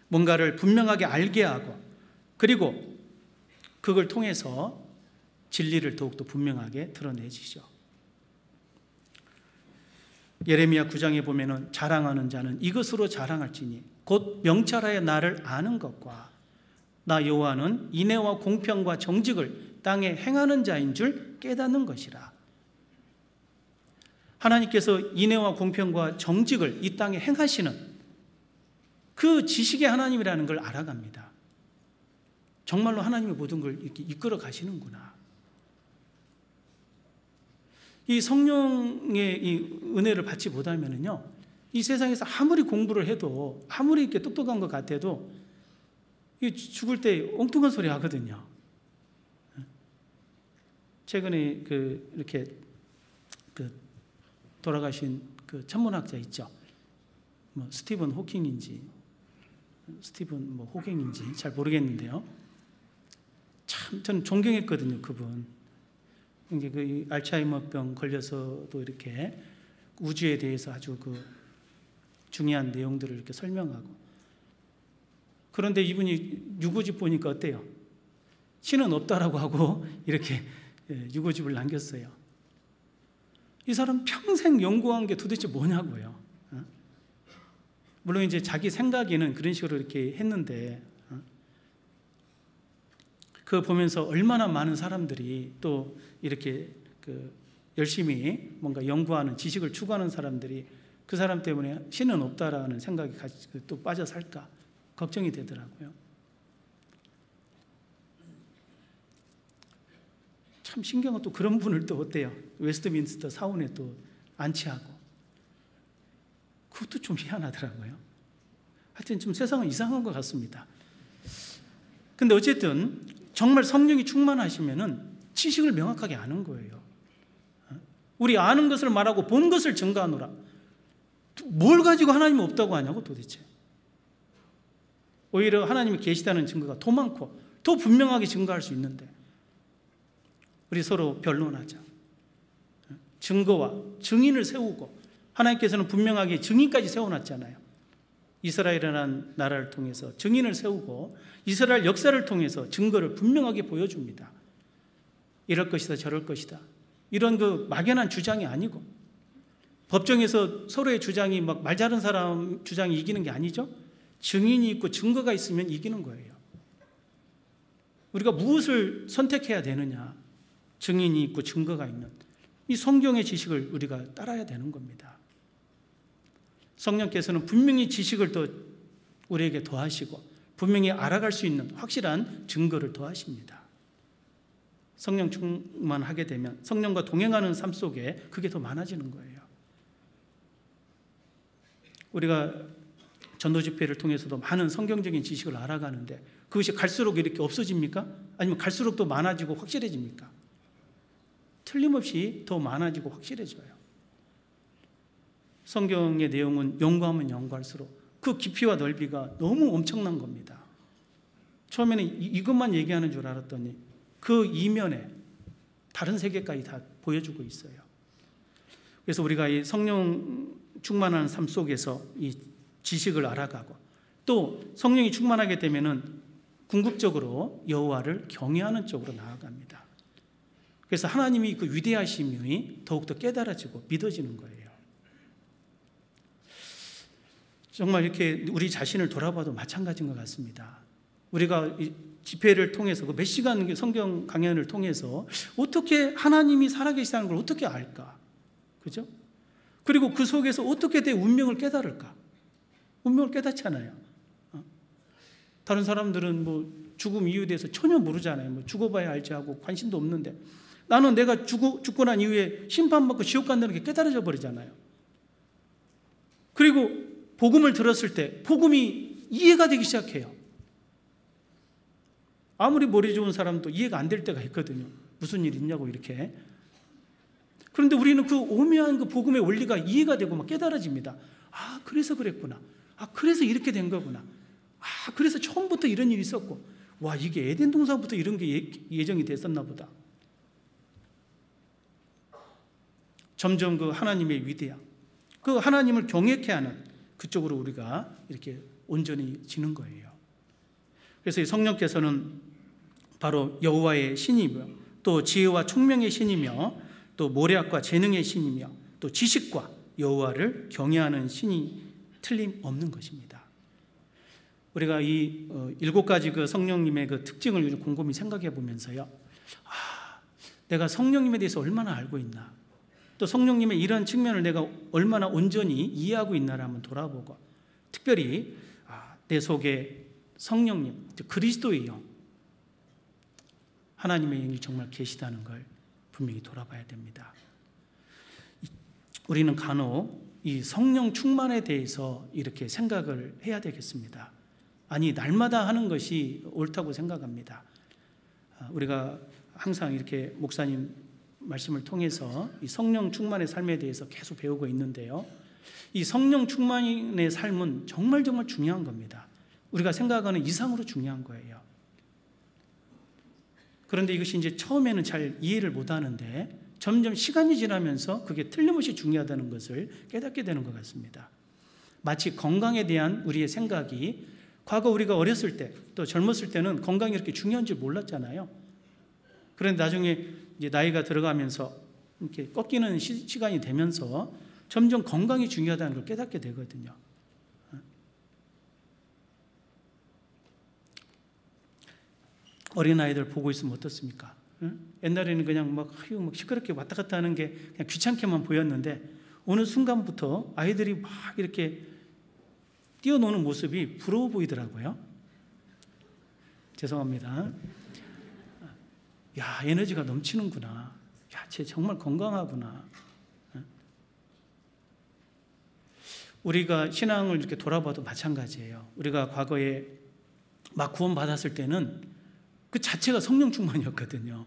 뭔가를 분명하게 알게 하고 그리고 그걸 통해서 진리를 더욱더 분명하게 드러내시죠. 예레미야 9장에 보면은 자랑하는 자는 이것으로 자랑할지니 곧 명철하여 나를 아는 것과 나 여호와는 인애와 공평과 정직을 땅에 행하는 자인 줄 깨닫는 것이라. 하나님께서 인애와 공평과 정직을 이 땅에 행하시는 그 지식의 하나님이라는 걸 알아갑니다. 정말로 하나님의 모든 걸 이렇게 이끌어 가시는구나. 이 성령의 이 은혜를 받지 못하면은요, 이 세상에서 아무리 공부를 해도 아무리 이렇게 똑똑한 것 같아도 이 죽을 때 엉뚱한 소리 하거든요. 최근에 이렇게 돌아가신 그 천문학자 있죠. 뭐 스티븐 호킹인지 스티븐 뭐 호킹인지 잘 모르겠는데요. 참 저는 존경했거든요, 그분. 이제 그 알츠하이머병 걸려서도 이렇게 우주에 대해서 아주 그 중요한 내용들을 이렇게 설명하고. 그런데 이분이 유고집 보니까 어때요? 신은 없다라고 하고 이렇게 유고집을 남겼어요. 이 사람 평생 연구한 게 도대체 뭐냐고요. 물론 이제 자기 생각에는 그런 식으로 이렇게 했는데 그거 보면서 얼마나 많은 사람들이 또 이렇게 열심히 뭔가 연구하는 지식을 추구하는 사람들이 그 사람 때문에 신은 없다라는 생각이 또 빠져 살까 걱정이 되더라고요. 참 신기한 또 그런 분을 또 어때요? 웨스트민스터 사원에 또 안치하고 그것도 좀 희한하더라고요. 하여튼 좀 세상은 이상한 것 같습니다. 근데 어쨌든 정말 성령이 충만하시면은 지식을 명확하게 아는 거예요. 우리 아는 것을 말하고 본 것을 증거하노라. 뭘 가지고 하나님이 없다고 하냐고 도대체. 오히려 하나님이 계시다는 증거가 더 많고 더 분명하게 증거할 수 있는데 우리 서로 변론하자. 증거와 증인을 세우고 하나님께서는 분명하게 증인까지 세워놨잖아요. 이스라엘이라는 나라를 통해서 증인을 세우고 이스라엘 역사를 통해서 증거를 분명하게 보여줍니다. 이럴 것이다 저럴 것이다 이런 그 막연한 주장이 아니고 법정에서 서로의 주장이 막 말 잘하는 사람 주장이 이기는 게 아니죠. 증인이 있고 증거가 있으면 이기는 거예요. 우리가 무엇을 선택해야 되느냐. 증인이 있고 증거가 있는 이 성경의 지식을 우리가 따라야 되는 겁니다. 성령께서는 분명히 지식을 더 우리에게 더하시고 분명히 알아갈 수 있는 확실한 증거를 더하십니다. 성령 충만하게 되면 성령과 동행하는 삶 속에 그게 더 많아지는 거예요. 우리가 전도 집회를 통해서도 많은 성경적인 지식을 알아가는데 그것이 갈수록 이렇게 없어집니까? 아니면 갈수록 더 많아지고 확실해집니까? 틀림없이 더 많아지고 확실해져요. 성경의 내용은 연구하면 연구할수록 그 깊이와 넓이가 너무 엄청난 겁니다. 처음에는 이것만 얘기하는 줄 알았더니 그 이면에 다른 세계까지 다 보여주고 있어요. 그래서 우리가 이 성령 충만한 삶 속에서 이 지식을 알아가고 또 성령이 충만하게 되면은 궁극적으로 여호와를 경외하는 쪽으로 나아갑니다. 그래서 하나님이 그 위대하심이 더욱더 깨달아지고 믿어지는 거예요. 정말 이렇게 우리 자신을 돌아봐도 마찬가지인 것 같습니다. 우리가 집회를 통해서 그 몇 시간 성경 강연을 통해서 어떻게 하나님이 살아계시다는 걸 어떻게 알까? 그죠? 그리고 그 속에서 어떻게 내 운명을 깨달을까? 운명을 깨닫잖아요. 다른 사람들은 뭐 죽음 이유에 대해서 전혀 모르잖아요. 뭐 죽어봐야 알지 하고 관심도 없는데 나는 내가 죽고 난 이후에 심판받고 지옥 간다는 게 깨달아져 버리잖아요. 그리고 복음을 들었을 때 복음이 이해가 되기 시작해요. 아무리 머리 좋은 사람도 이해가 안 될 때가 있거든요. 무슨 일 있냐고 이렇게. 그런데 우리는 그 오묘한 그 복음의 원리가 이해가 되고 막 깨달아집니다. 아, 그래서 그랬구나. 아, 그래서 이렇게 된 거구나. 아, 그래서 처음부터 이런 일이 있었고, 와, 이게 에덴 동산부터 이런 게 예정이 됐었나 보다. 점점 그 하나님의 위대함, 그 하나님을 경외케 하는 그쪽으로 우리가 이렇게 온전히 지는 거예요. 그래서 성령께서는 바로 여호와의 신이며 또 지혜와 총명의 신이며 또 모략과 재능의 신이며 또 지식과 여호와를 경외하는 신이 틀림없는 것입니다. 우리가 이 7가지 그 성령님의 그 특징을 곰곰이 생각해 보면서요, 내가 성령님에 대해서 얼마나 알고 있나, 또 성령님의 이런 측면을 내가 얼마나 온전히 이해하고 있나를 한번 돌아보고, 특별히 내 속에 성령님, 그리스도의 영, 하나님의 영이 정말 계시다는 걸 분명히 돌아봐야 됩니다. 우리는 간혹 이 성령 충만에 대해서 이렇게 생각을 해야 되겠습니다. 아니, 날마다 하는 것이 옳다고 생각합니다. 우리가 항상 이렇게 목사님 말씀을 통해서 이 성령 충만의 삶에 대해서 계속 배우고 있는데요, 이 성령 충만의 삶은 정말 중요한 겁니다. 우리가 생각하는 이상으로 중요한 거예요. 그런데 이것이 이제 처음에는 잘 이해를 못 하는데 점점 시간이 지나면서 그게 틀림없이 중요하다는 것을 깨닫게 되는 것 같습니다. 마치 건강에 대한 우리의 생각이 과거 우리가 어렸을 때 또 젊었을 때는 건강이 이렇게 중요한 줄 몰랐잖아요. 그런데 나중에 이제 나이가 들어가면서 이렇게 꺾이는 시간이 되면서 점점 건강이 중요하다는 걸 깨닫게 되거든요. 어린아이들 보고 있으면 어떻습니까? 옛날에는 그냥 막 시끄럽게 왔다 갔다 하는 게 그냥 귀찮게만 보였는데 어느 순간부터 아이들이 막 이렇게 뛰어노는 모습이 부러워 보이더라고요. 죄송합니다. 야, 에너지가 넘치는구나. 야, 쟤 정말 건강하구나. 우리가 신앙을 이렇게 돌아봐도 마찬가지예요. 우리가 과거에 막 구원받았을 때는 그 자체가 성령 충만이었거든요.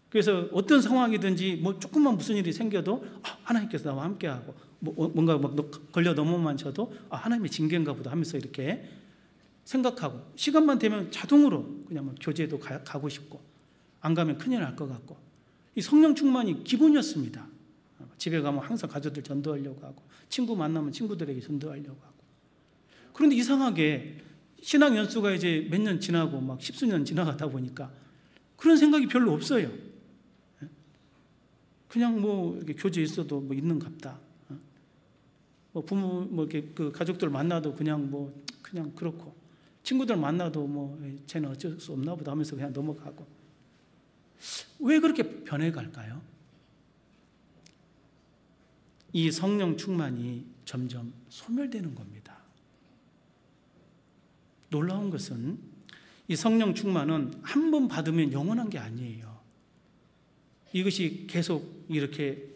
그래서 어떤 상황이든지 뭐 조금만 무슨 일이 생겨도 하나님께서 나와 함께하고 뭔가 막 걸려 넘어만 쳐도 하나님의 징계인가 보다 하면서 이렇게 생각하고 시간만 되면 자동으로 그냥 뭐 교제도 가고 싶고 안 가면 큰일 날 것 같고 이 성령 충만이 기본이었습니다. 집에 가면 항상 가족들 전도하려고 하고 친구 만나면 친구들에게 전도하려고 하고 그런데 이상하게 신앙 연수가 이제 몇 년 지나고 막 10수년 지나가다 보니까 그런 생각이 별로 없어요. 그냥 뭐 이렇게 교제 있어도 뭐 있는갑다. 뭐 부모 뭐 이렇게 그 가족들 만나도 그냥 그렇고 친구들 만나도 뭐 쟤는 어쩔 수 없나 보다 하면서 그냥 넘어가고 왜 그렇게 변해갈까요? 이 성령 충만이 점점 소멸되는 겁니다. 놀라운 것은 이 성령 충만은 한 번 받으면 영원한 게 아니에요. 이것이 계속 이렇게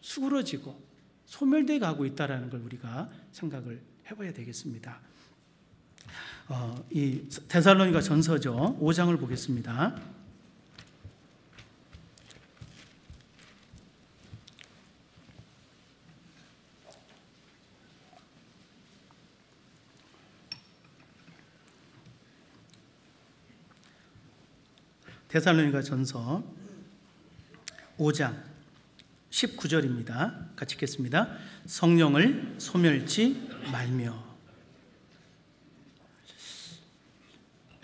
수그러지고 소멸돼 가고 있다는 걸 우리가 생각을 해봐야 되겠습니다. 이 데살로니가 전서죠. 5장을 보겠습니다. 데살로니가 전서 5장 19절입니다. 같이 읽겠습니다. 성령을 소멸치 말며.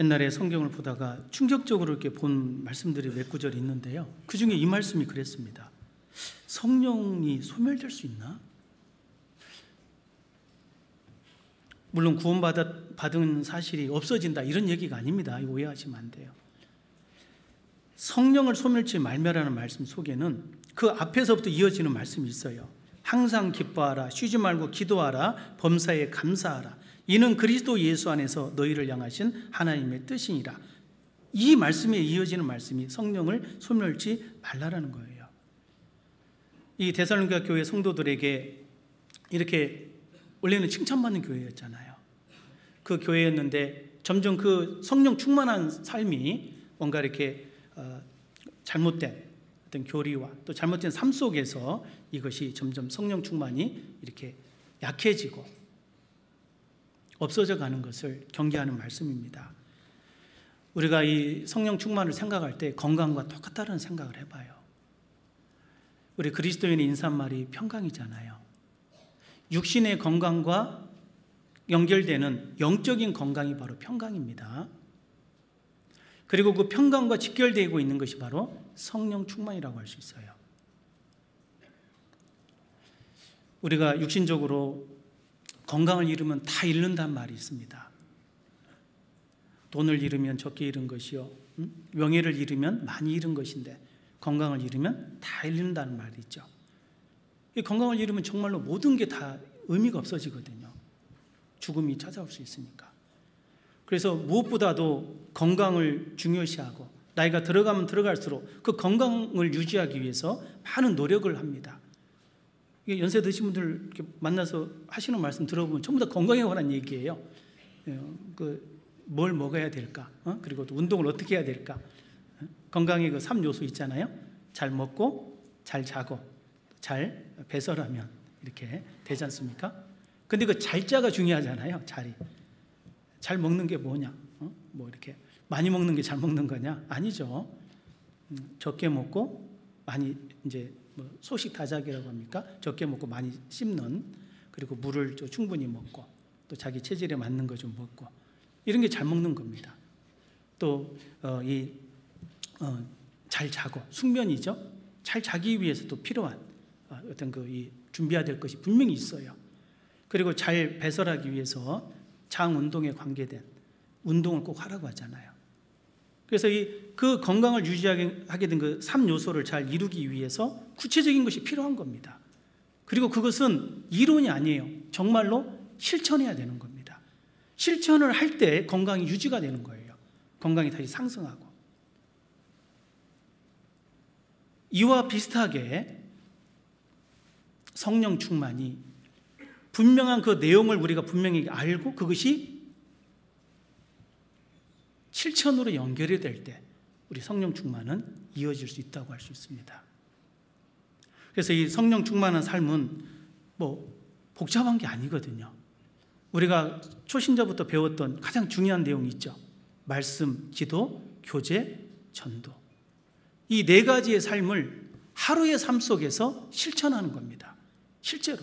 옛날에 성경을 보다가 충격적으로 이렇게 본 말씀들이 몇 구절이 있는데요. 그 중에 이 말씀이 그랬습니다. 성령이 소멸될 수 있나? 물론 구원받은 사실이 없어진다 이런 얘기가 아닙니다. 오해하시면 안 돼요. 성령을 소멸치 말며라는 말씀 속에는 그 앞에서부터 이어지는 말씀이 있어요. 항상 기뻐하라, 쉬지 말고 기도하라, 범사에 감사하라. 이는 그리스도 예수 안에서 너희를 향하신 하나님의 뜻이니라. 이 말씀에 이어지는 말씀이 성령을 소멸치 말라라는 거예요. 이 데살로니가 교회 성도들에게 이렇게 원래는 칭찬받는 교회였잖아요. 그 교회였는데 점점 그 성령 충만한 삶이 뭔가 이렇게 잘못된 어떤 교리와 또 잘못된 삶 속에서 이것이 점점 성령 충만이 이렇게 약해지고 없어져 가는 것을 경계하는 말씀입니다. 우리가 이 성령 충만을 생각할 때 건강과 똑같다는 생각을 해봐요. 우리 그리스도인의 인사말이 평강이잖아요. 육신의 건강과 연결되는 영적인 건강이 바로 평강입니다. 그리고 그 평강과 직결되고 있는 것이 바로 성령 충만이라고 할 수 있어요. 우리가 육신적으로 건강을 잃으면 다 잃는다는 말이 있습니다. 돈을 잃으면 적게 잃은 것이요, 명예를 잃으면 많이 잃은 것인데 건강을 잃으면 다 잃는다는 말이 있죠. 이 건강을 잃으면 정말로 모든 게 다 의미가 없어지거든요. 죽음이 찾아올 수 있으니까. 그래서 무엇보다도 건강을 중요시하고 나이가 들어가면 들어갈수록 그 건강을 유지하기 위해서 많은 노력을 합니다. 연세 드신 분들 이렇게 만나서 하시는 말씀 들어보면 전부 다 건강에 관한 얘기예요. 뭘 먹어야 될까? 그리고 또 운동을 어떻게 해야 될까? 건강의 그 3요소 있잖아요. 잘 먹고, 잘 자고, 잘 배설하면 이렇게 되지 않습니까? 근데 그 잘자가 중요하잖아요. 잘 먹는 게 뭐냐? 뭐 이렇게 많이 먹는 게 잘 먹는 거냐? 아니죠. 적게 먹고 많이 이제 뭐 소식 다작이라고 합니까? 적게 먹고 많이 씹는, 그리고 물을 충분히 먹고 또 자기 체질에 맞는 거 좀 먹고 이런 게 잘 먹는 겁니다. 또 잘 자고 숙면이죠. 잘 자기 위해서 또 필요한 어떤 이 준비해야 될 것이 분명히 있어요. 그리고 잘 배설하기 위해서 장 운동에 관계된 운동을 꼭 하라고 하잖아요. 그래서 그 건강을 유지하게 된 그 3요소를 잘 이루기 위해서 구체적인 것이 필요한 겁니다. 그리고 그것은 이론이 아니에요. 정말로 실천해야 되는 겁니다. 실천을 할 때 건강이 유지가 되는 거예요. 건강이 다시 상승하고. 이와 비슷하게 성령 충만이 분명한 그 내용을 우리가 분명히 알고 그것이 실천으로 연결이 될 때 우리 성령 충만은 이어질 수 있다고 할 수 있습니다. 그래서 이 성령 충만한 삶은 뭐 복잡한 게 아니거든요. 우리가 초신자부터 배웠던 가장 중요한 내용이 있죠. 말씀, 기도, 교제, 전도. 이 네 가지의 삶을 하루의 삶 속에서 실천하는 겁니다. 실제로.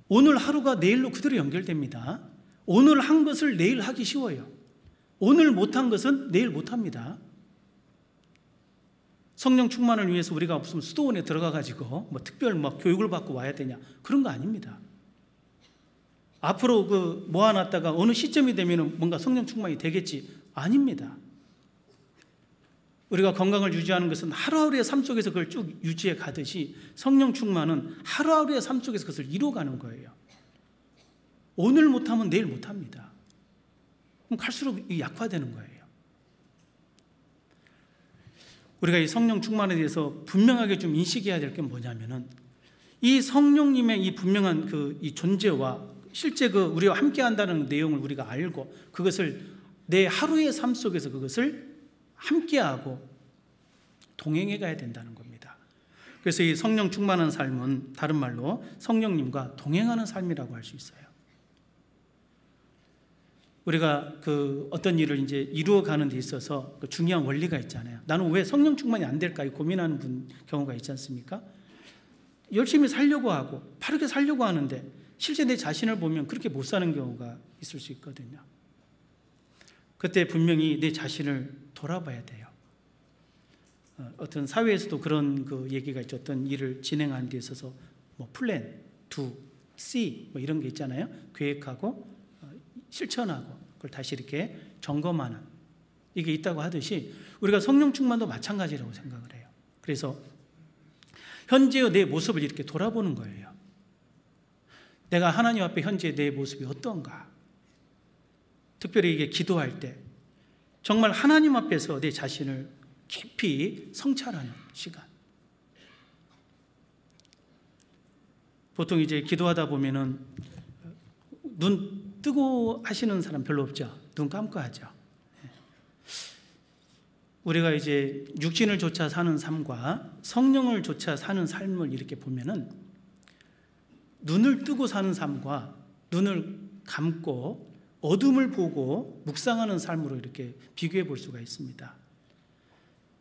오늘 하루가 내일로 그대로 연결됩니다. 오늘 한 것을 내일 하기 쉬워요. 오늘 못한 것은 내일 못합니다. 성령 충만을 위해서 우리가 무슨 수도원에 들어가가지고 뭐 특별 교육을 받고 와야 되냐, 그런 거 아닙니다. 앞으로 모아놨다가 어느 시점이 되면 뭔가 성령 충만이 되겠지, 아닙니다. 우리가 건강을 유지하는 것은 하루하루의 삶 속에서 그걸 쭉 유지해 가듯이 성령 충만은 하루하루의 삶 속에서 그것을 이루어가는 거예요. 오늘 못하면 내일 못합니다. 그럼 갈수록 약화되는 거예요. 우리가 이 성령 충만에 대해서 분명하게 좀 인식해야 될 게 뭐냐면은 이 성령님의 이 분명한 이 존재와 실제 우리와 함께 한다는 내용을 우리가 알고 그것을 내 하루의 삶 속에서 그것을 함께하고 동행해 가야 된다는 겁니다. 그래서 이 성령 충만한 삶은 다른 말로 성령님과 동행하는 삶이라고 할 수 있어요. 우리가 어떤 일을 이제 이루어가는 데 있어서 중요한 원리가 있잖아요. 나는 왜 성령 충만이 안 될까 고민하는 경우가 있지 않습니까? 열심히 살려고 하고 바르게 살려고 하는데 실제 내 자신을 보면 그렇게 못 사는 경우가 있을 수 있거든요. 그때 분명히 내 자신을 돌아봐야 돼요. 어떤 사회에서도 그런 얘기가 있죠. 어떤 일을 진행하는 데 있어서 플랜, do, see 이런 게 있잖아요. 계획하고 실천하고 그걸 다시 이렇게 점검하는 이게 있다고 하듯이 우리가 성령 충만도 마찬가지라고 생각을 해요. 그래서 현재의 내 모습을 이렇게 돌아보는 거예요. 내가 하나님 앞에 현재 내 모습이 어떤가? 특별히 이게 기도할 때 정말 하나님 앞에서 내 자신을 깊이 성찰하는 시간. 보통 이제 기도하다 보면은 눈 뜨고 하시는 사람 별로 없죠. 눈 감고 하죠. 우리가 이제 육신을 조차 사는 삶과 성령을 조차 사는 삶을 이렇게 보면은 눈을 뜨고 사는 삶과 눈을 감고 어둠을 보고 묵상하는 삶으로 이렇게 비교해 볼 수가 있습니다.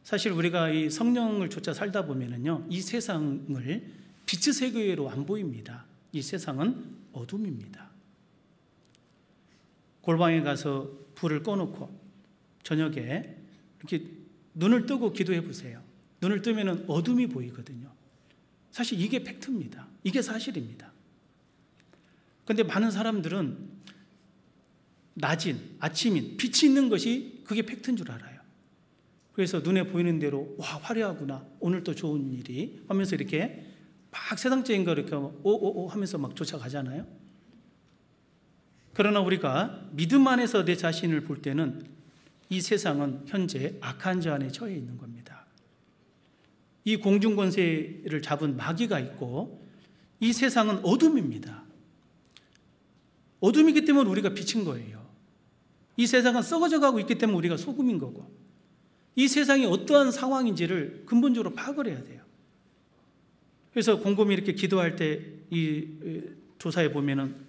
사실 우리가 이 성령을 조차 살다 보면은요, 이 세상을 빛의 세계로 안 보입니다. 이 세상은 어둠입니다. 골방에 가서 불을 꺼놓고 저녁에 이렇게 눈을 뜨고 기도해 보세요. 눈을 뜨면 어둠이 보이거든요. 사실 이게 팩트입니다. 이게 사실입니다. 그런데 많은 사람들은 낮인, 아침인, 빛이 있는 것이 그게 팩트인 줄 알아요. 그래서 눈에 보이는 대로 와 화려하구나, 오늘 또 좋은 일이 하면서 이렇게 막 세상적인 거 이렇게 오오오 하면서 막 쫓아가잖아요. 그러나 우리가 믿음 안에서 내 자신을 볼 때는 이 세상은 현재 악한 자 안에 처해 있는 겁니다. 이 공중권세를 잡은 마귀가 있고 이 세상은 어둠입니다. 어둠이기 때문에 우리가 빛인 거예요. 이 세상은 썩어져 가고 있기 때문에 우리가 소금인 거고 이 세상이 어떠한 상황인지를 근본적으로 파악을 해야 돼요. 그래서 곰곰이 이렇게 기도할 때 이 조사해 보면은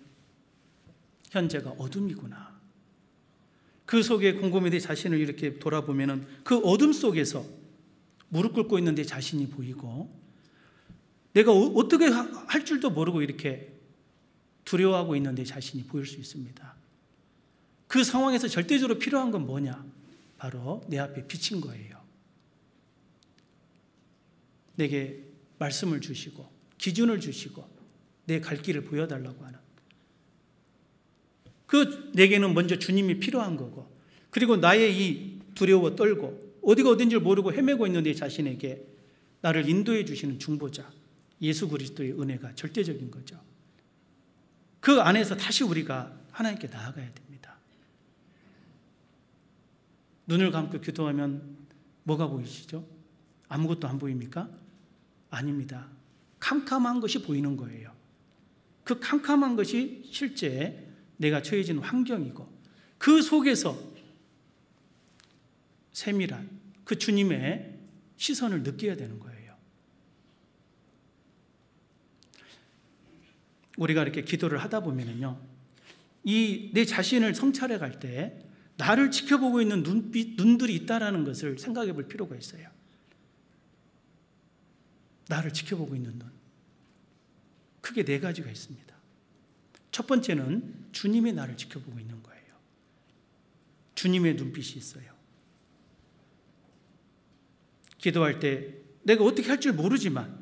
현재가 어둠이구나. 그 속에 곰곰이 내 자신을 이렇게 돌아보면은 그 어둠 속에서 무릎 꿇고 있는 내 자신이 보이고 내가 어떻게 할 줄도 모르고 이렇게 두려워하고 있는 내 자신이 보일 수 있습니다. 그 상황에서 절대적으로 필요한 건 뭐냐? 바로 내 앞에 빛인 거예요. 내게 말씀을 주시고 기준을 주시고 내 갈 길을 보여달라고 하는 내게는 먼저 주님이 필요한 거고 그리고 나의 이 두려워 떨고 어디가 어딘지를 모르고 헤매고 있는 내 자신에게 나를 인도해 주시는 중보자 예수 그리스도의 은혜가 절대적인 거죠. 그 안에서 다시 우리가 하나님께 나아가야 됩니다. 눈을 감고 기도하면 뭐가 보이시죠? 아무것도 안 보입니까? 아닙니다. 캄캄한 것이 보이는 거예요. 그 캄캄한 것이 실제 내가 처해진 환경이고 그 속에서 세밀한 그 주님의 시선을 느껴야 되는 거예요. 우리가 이렇게 기도를 하다 보면은요, 이 내 자신을 성찰해 갈 때 나를 지켜보고 있는 눈들이 있다라는 것을 생각해 볼 필요가 있어요. 나를 지켜보고 있는 눈. 크게 네 가지가 있습니다. 첫 번째는 주님이 나를 지켜보고 있는 거예요. 주님의 눈빛이 있어요. 기도할 때 내가 어떻게 할 줄 모르지만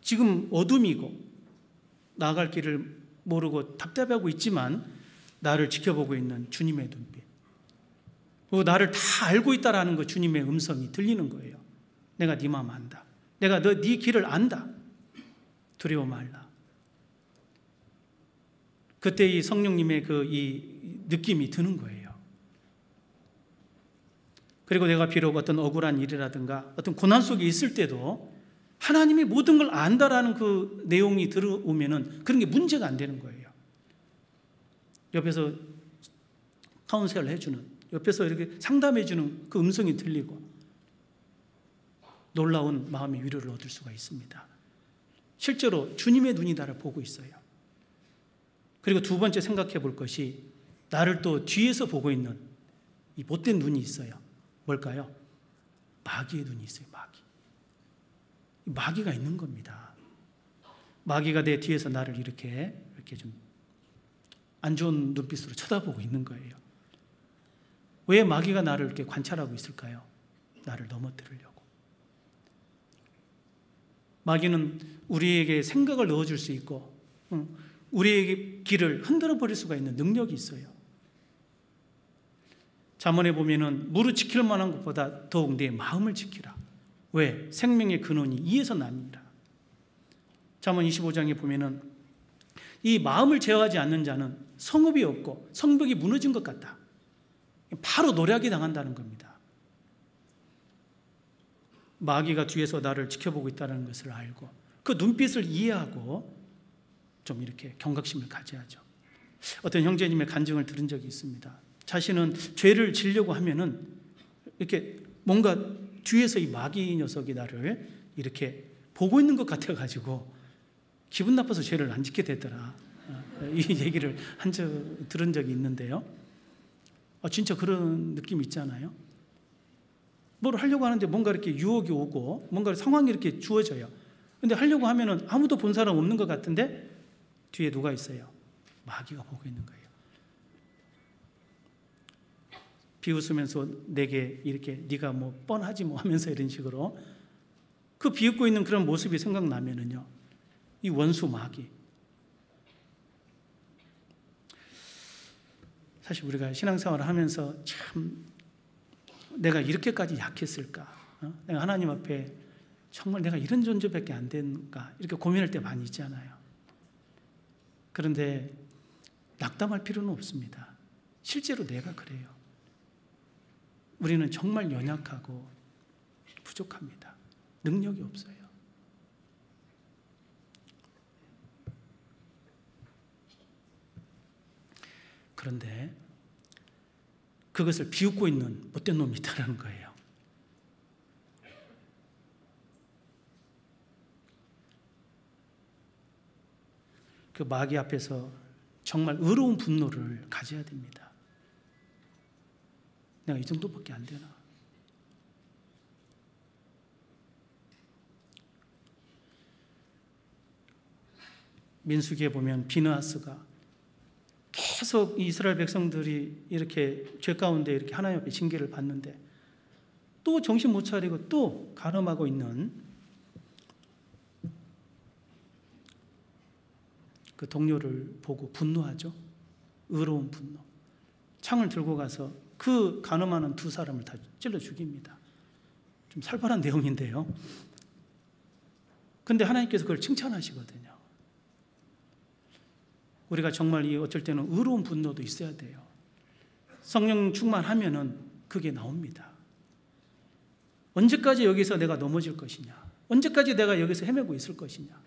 지금 어둠이고 나아갈 길을 모르고 답답하고 있지만 나를 지켜보고 있는 주님의 눈빛. 그리고 나를 다 알고 있다라는 거 주님의 음성이 들리는 거예요. 내가 네 마음 안다. 내가 네 길을 안다. 두려워 말라. 그때 이 성령님의 이 느낌이 드는 거예요. 그리고 내가 비록 어떤 억울한 일이라든가 어떤 고난 속에 있을 때도 하나님이 모든 걸 안다라는 그 내용이 들어오면은 그런 게 문제가 안 되는 거예요. 옆에서 카운셀을 해주는, 옆에서 이렇게 상담해주는 그 음성이 들리고 놀라운 마음의 위로를 얻을 수가 있습니다. 실제로 주님의 눈이 나를 보고 있어요. 그리고 두 번째 생각해 볼 것이, 나를 또 뒤에서 보고 있는 이 못된 눈이 있어요. 뭘까요? 마귀의 눈이 있어요. 마귀가 있는 겁니다. 마귀가 내 뒤에서 나를 이렇게 좀 안 좋은 눈빛으로 쳐다보고 있는 거예요. 왜 마귀가 나를 이렇게 관찰하고 있을까요? 나를 넘어뜨리려고. 마귀는 우리에게 생각을 넣어줄 수 있고, 우리에게 길을 흔들어 버릴 수가 있는 능력이 있어요. 잠언에 보면은 무릇 지킬 만한 것보다 더욱 내 마음을 지키라. 왜? 생명의 근원이 이에서 납니다. 잠언 25장에 보면은 이 마음을 제어하지 않는 자는 성읍이 없고 성벽이 무너진 것 같다. 바로 노략이 당한다는 겁니다. 마귀가 뒤에서 나를 지켜보고 있다는 것을 알고 그 눈빛을 이해하고 좀 이렇게 경각심을 가져야죠. 어떤 형제님의 간증을 들은 적이 있습니다. 자신은 죄를 지려고 하면은 이렇게 뭔가 뒤에서 이 마귀 녀석이 나를 이렇게 보고 있는 것 같아가지고 기분 나빠서 죄를 안 짓게 되더라. 이 얘기를 들은 적이 있는데요. 진짜 그런 느낌 있잖아요. 뭘 하려고 하는데 뭔가 이렇게 유혹이 오고 뭔가 상황이 이렇게 주어져요. 근데 하려고 하면은 아무도 본 사람 없는 것 같은데 뒤에 누가 있어요? 마귀가 보고 있는 거예요. 비웃으면서 내게 이렇게 네가 뭐 뻔하지 뭐 하면서 이런 식으로 그 비웃고 있는 그런 모습이 생각나면은요, 이 원수 마귀. 사실 우리가 신앙생활을 하면서 참 내가 이렇게까지 약했을까? 내가 하나님 앞에 정말 내가 이런 존재밖에 안 되는가? 이렇게 고민할 때 많이 있잖아요. 그런데 낙담할 필요는 없습니다. 실제로 내가 그래요. 우리는 정말 연약하고 부족합니다. 능력이 없어요. 그런데 그것을 비웃고 있는 못된 놈이 있다는 거예요. 그 마귀 앞에서 정말 의로운 분노를 가져야 됩니다. 내가 이 정도밖에 안 되나? 민수기에 보면 비느하스가 계속 이스라엘 백성들이 이렇게 죄 가운데 이렇게 하나님 앞에 징계를 받는데 또 정신 못 차리고 또 가늠하고 있는 그 동료를 보고 분노하죠. 의로운 분노. 창을 들고 가서 그 가늠하는 두 사람을 다 찔러 죽입니다. 좀 살벌한 내용인데요. 근데 하나님께서 그걸 칭찬하시거든요. 우리가 정말 어쩔 때는 의로운 분노도 있어야 돼요. 성령 충만하면은 그게 나옵니다. 언제까지 여기서 내가 넘어질 것이냐? 언제까지 내가 여기서 헤매고 있을 것이냐?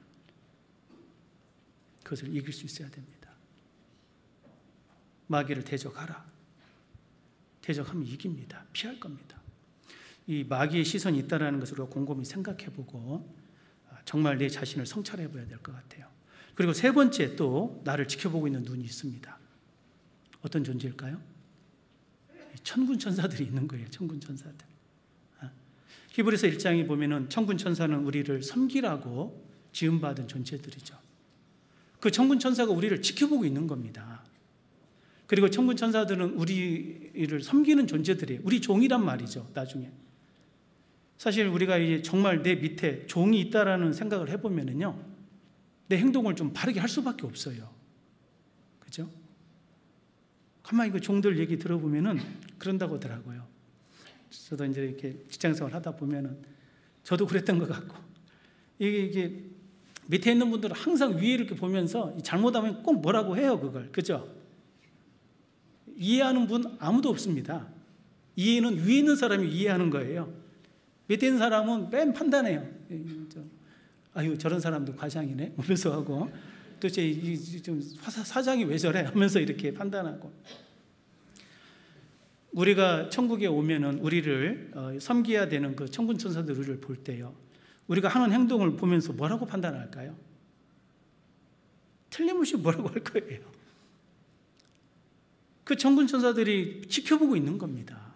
그것을 이길 수 있어야 됩니다. 마귀를 대적하라. 대적하면 이깁니다. 피할 겁니다. 이 마귀의 시선이 있다는 것을 곰곰이 생각해보고 정말 내 자신을 성찰해봐야 될 것 같아요. 그리고 세 번째 또 나를 지켜보고 있는 눈이 있습니다. 어떤 존재일까요? 천군 천사들이 있는 거예요. 천군 천사들. 히브리서 1장에 보면은 천군 천사는 우리를 섬기라고 지음받은 존재들이죠. 그 천군 천사가 우리를 지켜보고 있는 겁니다. 그리고 천군 천사들은 우리를 섬기는 존재들이에요. 우리 종이란 말이죠. 나중에. 사실 우리가 이제 정말 내 밑에 종이 있다라는 생각을 해보면은요, 내 행동을 좀 바르게 할 수밖에 없어요. 그죠? 가만히 그 종들 얘기 들어보면은 그런다고 하더라고요. 저도 이제 이렇게 직장생활 하다 보면은 저도 그랬던 것 같고, 이게 밑에 있는 분들은 항상 위에 이렇게 보면서 잘못하면 꼭 뭐라고 해요, 그걸. 그죠? 이해하는 분 아무도 없습니다. 이해는 위에 있는 사람이 이해하는 거예요. 밑에 있는 사람은 맨 판단해요. 아유 저런 사람도 과장이네 하면서 하고, 도대체 좀 사장이 왜 저래 하면서 이렇게 판단하고. 우리가 천국에 오면은 우리를 섬겨야 되는 그 천군 천사들 우리를 볼 때요, 우리가 하는 행동을 보면서 뭐라고 판단할까요? 틀림없이 뭐라고 할 거예요. 그 천군 천사들이 지켜보고 있는 겁니다.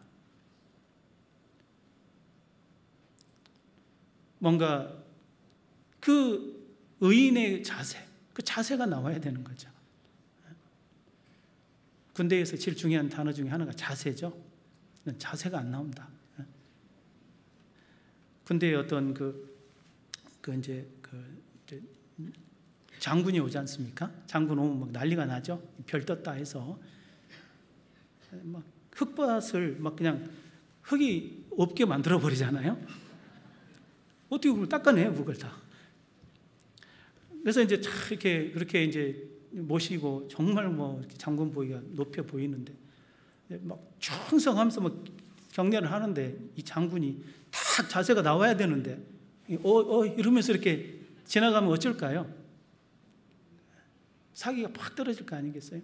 뭔가 그 의인의 자세, 그 자세가 나와야 되는 거죠. 군대에서 제일 중요한 단어 중에 하나가 자세죠. 자세가 안 나온다. 군대에 어떤 이제 장군이 오지 않습니까? 장군 오면 막 난리가 나죠. 별 떴다 해서 막 흙밭을 막 그냥 흙이 없게 만들어 버리잖아요. 어떻게 그걸 닦아내요, 그걸 다. 그래서 이제 이렇게 그렇게 이제 모시고 정말 뭐 장군 보기가 높여 보이는데 막 충성하면서 막 경례를 하는데 이 장군이 딱 자세가 나와야 되는데 이러면서 이렇게 지나가면 어쩔까요? 사기가 팍 떨어질 거 아니겠어요?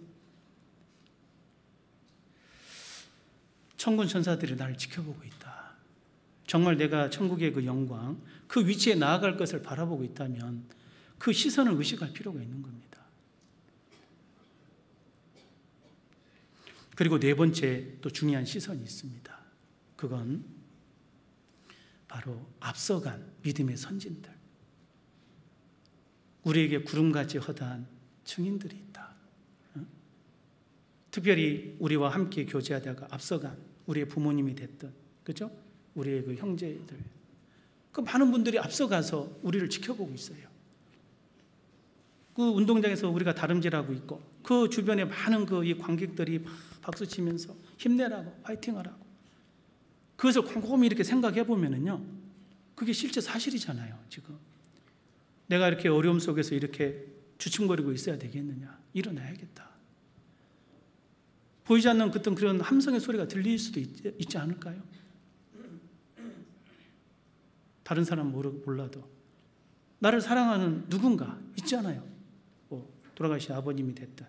천군 천사들이 나를 지켜보고 있다. 정말 내가 천국의 그 영광, 그 위치에 나아갈 것을 바라보고 있다면 그 시선을 의식할 필요가 있는 겁니다. 그리고 네 번째 또 중요한 시선이 있습니다. 그건 바로 앞서간 믿음의 선진들, 우리에게 구름같이 허다한 증인들이 있다. 특별히 우리와 함께 교제하다가 앞서간 우리의 부모님이 됐든, 그죠? 우리의 그 형제들, 그 많은 분들이 앞서가서 우리를 지켜보고 있어요. 그 운동장에서 우리가 다름질하고 있고 그 주변에 많은 이 관객들이 막 박수 치면서 힘내라고, 파이팅하라고, 그것을 곰곰이 이렇게 생각해 보면은요, 그게 실제 사실이잖아요. 지금 내가 이렇게 어려움 속에서 이렇게 주춤거리고 있어야 되겠느냐? 일어나야겠다. 보이지 않는 어떤 그런 함성의 소리가 들릴 수도 있지 않을까요? 다른 사람 몰라도 나를 사랑하는 누군가 있잖아요. 돌아가신 아버님이 됐든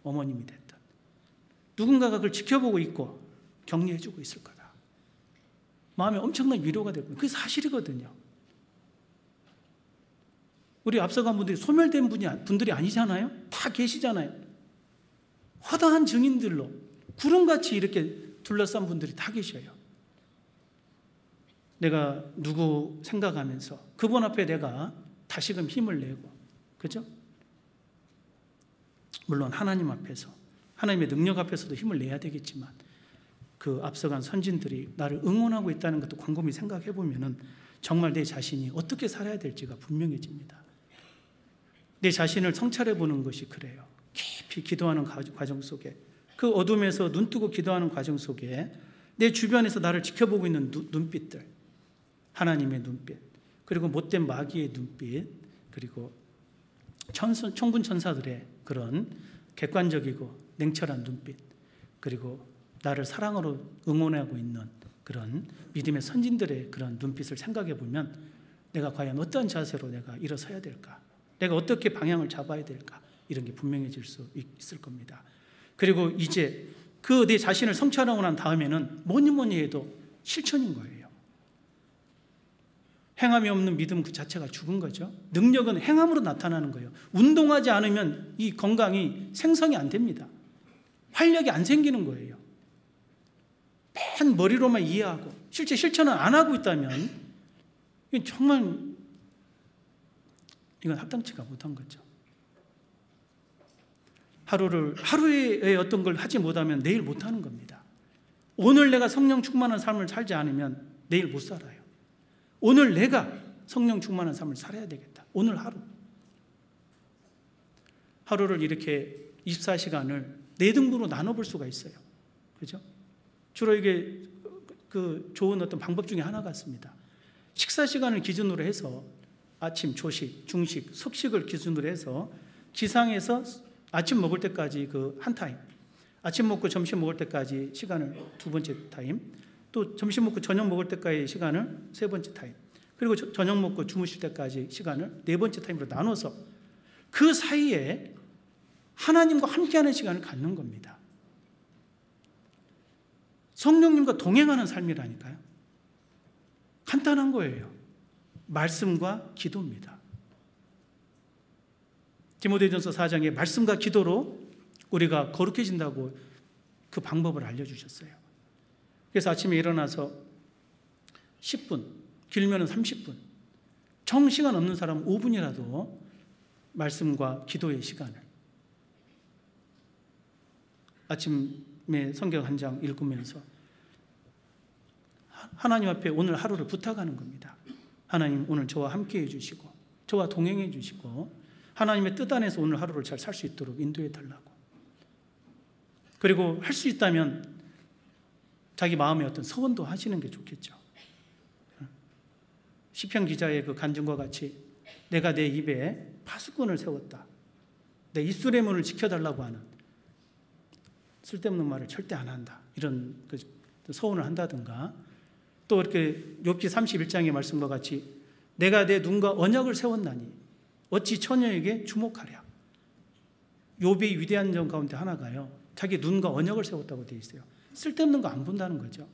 어머님이 됐든 누군가가 그걸 지켜보고 있고 격려해주고 있을 거다. 마음에 엄청난 위로가 되고, 그게 사실이거든요. 우리 앞서간 분들이 소멸된 분들이 아니잖아요. 다 계시잖아요. 허다한 증인들로 구름같이 이렇게 둘러싼 분들이 다 계셔요. 내가 누구 생각하면서 그분 앞에 내가 다시금 힘을 내고, 그죠? 물론 하나님 앞에서, 하나님의 능력 앞에서도 힘을 내야 되겠지만 그 앞서간 선진들이 나를 응원하고 있다는 것도 곰곰이 생각해 보면은 정말 내 자신이 어떻게 살아야 될지가 분명해집니다. 내 자신을 성찰해 보는 것이 그래요. 깊이 기도하는 과정 속에, 그 어둠에서 눈 뜨고 기도하는 과정 속에 내 주변에서 나를 지켜보고 있는 눈빛들, 하나님의 눈빛, 그리고 못된 마귀의 눈빛, 그리고 천군 천사들의 그런 객관적이고 냉철한 눈빛, 그리고 나를 사랑으로 응원하고 있는 그런 믿음의 선진들의 그런 눈빛을 생각해 보면 내가 과연 어떤 자세로 내가 일어서야 될까, 내가 어떻게 방향을 잡아야 될까, 이런 게 분명해질 수 있을 겁니다. 그리고 이제 그 내 자신을 성찰하고 난 다음에는 뭐니 해도 실천인 거예요. 행함이 없는 믿음 그 자체가 죽은 거죠. 능력은 행함으로 나타나는 거예요. 운동하지 않으면 이 건강이 생성이 안 됩니다. 활력이 안 생기는 거예요. 맨 머리로만 이해하고 실제 실천을 안 하고 있다면 이건 정말 이건 합당치가 못한 거죠. 하루에 어떤 걸 하지 못하면 내일 못하는 겁니다. 오늘 내가 성령 충만한 삶을 살지 않으면 내일 못 살아요. 오늘 내가 성령 충만한 삶을 살아야 되겠다. 오늘 하루를 이렇게 24시간을 4등분으로 나눠볼 수가 있어요. 그죠? 주로 이게 그 좋은 어떤 방법 중에 하나 같습니다. 식사 시간을 기준으로 해서 아침, 조식, 중식, 석식을 기준으로 해서 기상에서 아침 먹을 때까지 그 한 타임, 아침 먹고 점심 먹을 때까지 시간을 두 번째 타임, 또 점심 먹고 저녁 먹을 때까지 시간을 세 번째 타임, 그리고 저녁 먹고 주무실 때까지 시간을 네 번째 타임으로 나눠서 그 사이에 하나님과 함께하는 시간을 갖는 겁니다. 성령님과 동행하는 삶이라니까요. 간단한 거예요. 말씀과 기도입니다. 디모데전서 4장에 말씀과 기도로 우리가 거룩해진다고 그 방법을 알려주셨어요. 그래서 아침에 일어나서 10분, 길면은 30분, 정시간 없는 사람은 5분이라도 말씀과 기도의 시간을, 아침에 성경 한 장 읽으면서 하나님 앞에 오늘 하루를 부탁하는 겁니다. 하나님, 오늘 저와 함께 해주시고 저와 동행해 주시고 하나님의 뜻 안에서 오늘 하루를 잘 살 수 있도록 인도해 달라고. 그리고 할 수 있다면 자기 마음의 어떤 서원도 하시는 게 좋겠죠. 시편 기자의 그 간증과 같이 내가 내 입에 파수꾼을 세웠다, 내 입술의 문을 지켜달라고 하는 쓸데없는 말을 절대 안 한다, 이런 그 서원을 한다든가, 또 이렇게 욥기 31장의 말씀과 같이 내가 내 눈과 언약을 세웠나니 어찌 처녀에게 주목하랴. 욥의 위대한 점 가운데 하나가요, 자기 눈과 언약을 세웠다고 되어 있어요. 쓸데없는 거 안 본다는 거죠.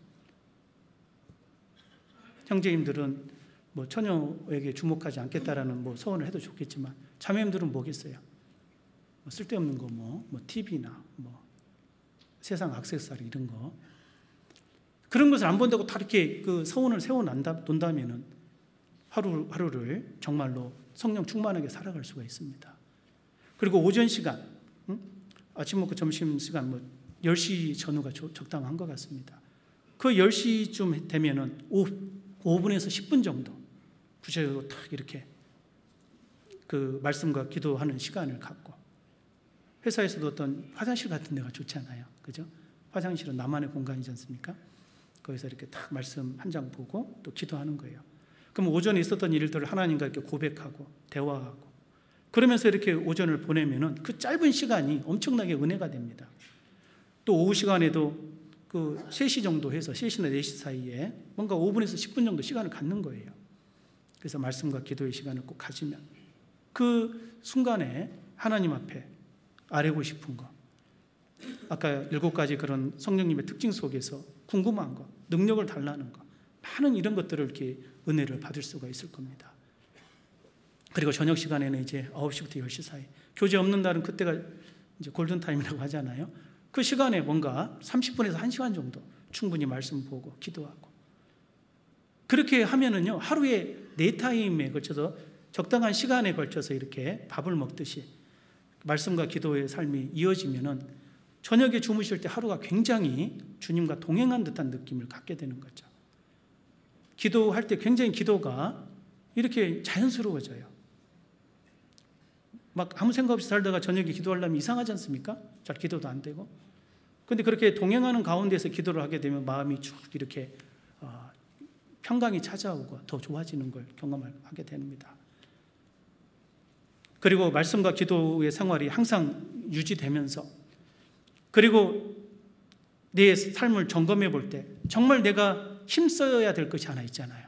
형제님들은 뭐 처녀에게 주목하지 않겠다라는 뭐 서원을 해도 좋겠지만, 자매님들은 뭐겠어요? 뭐 쓸데없는 거, 뭐 TV나 뭐 세상 액세서리 이런 거, 그런 것을 안 본다고 다 이렇게 그 서원을 세워놓는다면은 하루를 정말로 성령 충만하게 살아갈 수가 있습니다. 그리고 오전 시간, 아침 먹고 점심 시간, 뭐 10시 전후가 적당한 것 같습니다. 그 10시쯤 되면은 5분에서 10분 정도 구체적으로 딱 이렇게 그 말씀과 기도하는 시간을 갖고, 회사에서도 어떤 화장실 같은 데가 좋잖아요. 그죠? 화장실은 나만의 공간이지 않습니까? 거기서 이렇게 딱 말씀 한 장 보고 또 기도하는 거예요. 그럼 오전에 있었던 일들을 하나님과 이렇게 고백하고 대화하고, 그러면서 이렇게 오전을 보내면은 그 짧은 시간이 엄청나게 은혜가 됩니다. 또 오후 시간에도 그 3시 정도 해서 3시나 4시 사이에 뭔가 5분에서 10분 정도 시간을 갖는 거예요. 그래서 말씀과 기도의 시간을 꼭 가지면 그 순간에 하나님 앞에 아뢰고 싶은 거, 아까 7가지 그런 성령님의 특징 속에서 궁금한 거, 능력을 달라는 거, 많은 이런 것들을 이렇게 은혜를 받을 수가 있을 겁니다. 그리고 저녁 시간에는 이제 9시부터 10시 사이, 교제 없는 날은 그때가 이제 골든타임이라고 하잖아요. 그 시간에 뭔가 30분에서 1시간 정도 충분히 말씀 보고 기도하고, 그렇게 하면은요, 하루에 4타임에 걸쳐서 적당한 시간에 걸쳐서 이렇게 밥을 먹듯이 말씀과 기도의 삶이 이어지면은 저녁에 주무실 때 하루가 굉장히 주님과 동행한 듯한 느낌을 갖게 되는 거죠. 기도할 때 굉장히 기도가 이렇게 자연스러워져요. 막 아무 생각 없이 살다가 저녁에 기도하려면 이상하지 않습니까? 잘 기도도 안 되고. 그런데 그렇게 동행하는 가운데서 기도를 하게 되면 마음이 쭉 이렇게 평강이 찾아오고 더 좋아지는 걸 경험하게 됩니다. 그리고 말씀과 기도의 생활이 항상 유지되면서, 그리고 내 삶을 점검해 볼 때 정말 내가 힘써야 될 것이 하나 있잖아요.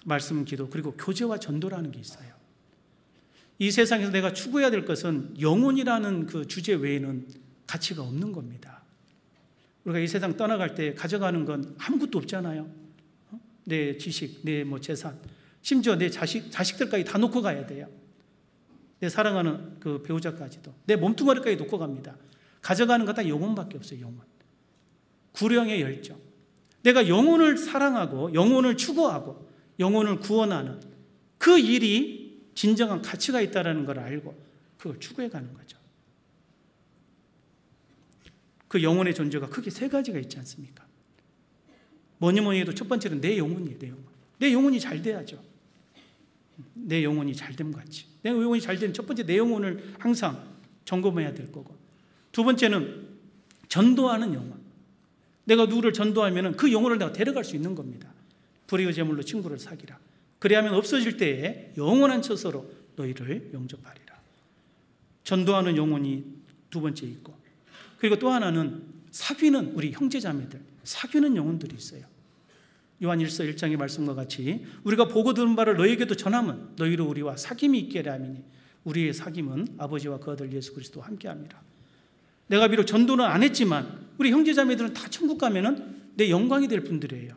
말씀, 기도, 그리고 교제와 전도라는 게 있어요. 이 세상에서 내가 추구해야 될 것은 영혼이라는 그 주제 외에는 가치가 없는 겁니다. 우리가 이 세상 떠나갈 때 가져가는 건 아무것도 없잖아요. 내 지식, 내 뭐 재산, 심지어 내 자식들까지 다 놓고 가야 돼요. 내 사랑하는 그 배우자까지도, 내 몸뚱아리까지 놓고 갑니다. 가져가는 거 다 영혼밖에 없어요. 영혼, 구령의 열정. 내가 영혼을 사랑하고 영혼을 추구하고 영혼을 구원하는 그 일이 진정한 가치가 있다는 걸 알고 그걸 추구해 가는 거죠. 그 영혼의 존재가 크게 3가지가 있지 않습니까? 뭐니 해도 첫 번째는 내 영혼이에요. 내 영혼. 내 영혼이 잘 돼야죠. 내 영혼이 잘됨 같이. 내 영혼이 잘되면 첫 번째 내 영혼을 항상 점검해야 될 거고, 두 번째는 전도하는 영혼. 내가 누구를 전도하면 그 영혼을 내가 데려갈 수 있는 겁니다. 불의의 제물로 친구를 사귀라. 그래야만 없어질 때에 영원한 처소로 너희를 영접하리라. 전도하는 영혼이 두 번째 있고, 그리고 또 하나는 사귀는 우리 형제자매들, 사귀는 영혼들이 있어요. 요한일서 1장의 말씀과 같이 우리가 보고 들은 바를 너희에게도 전하면 너희로 우리와 사귐이 있게 하려 함이니 우리의 사귐은 아버지와 그 아들 예수 그리스도와 함께함이라. 내가 비록 전도는 안 했지만 우리 형제자매들은 다 천국 가면은 내 영광이 될 분들이에요.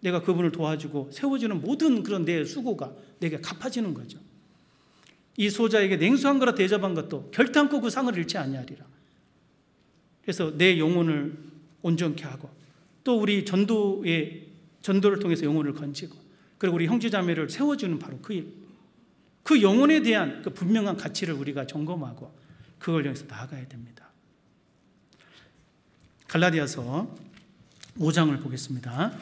내가 그분을 도와주고 세워주는 모든 그런 내 수고가 내게 갚아지는 거죠. 이 소자에게 냉수한 거라 대접한 것도 결단코 그 상을 잃지 아니하리라. 그래서 내 영혼을 온전케 하고 또 우리 전도를 통해서 영혼을 건지고 그리고 우리 형제자매를 세워주는 바로 그 영혼에 대한 그 분명한 가치를 우리가 점검하고 그걸 향해서 나아가야 됩니다. 갈라디아서 5장을 보겠습니다.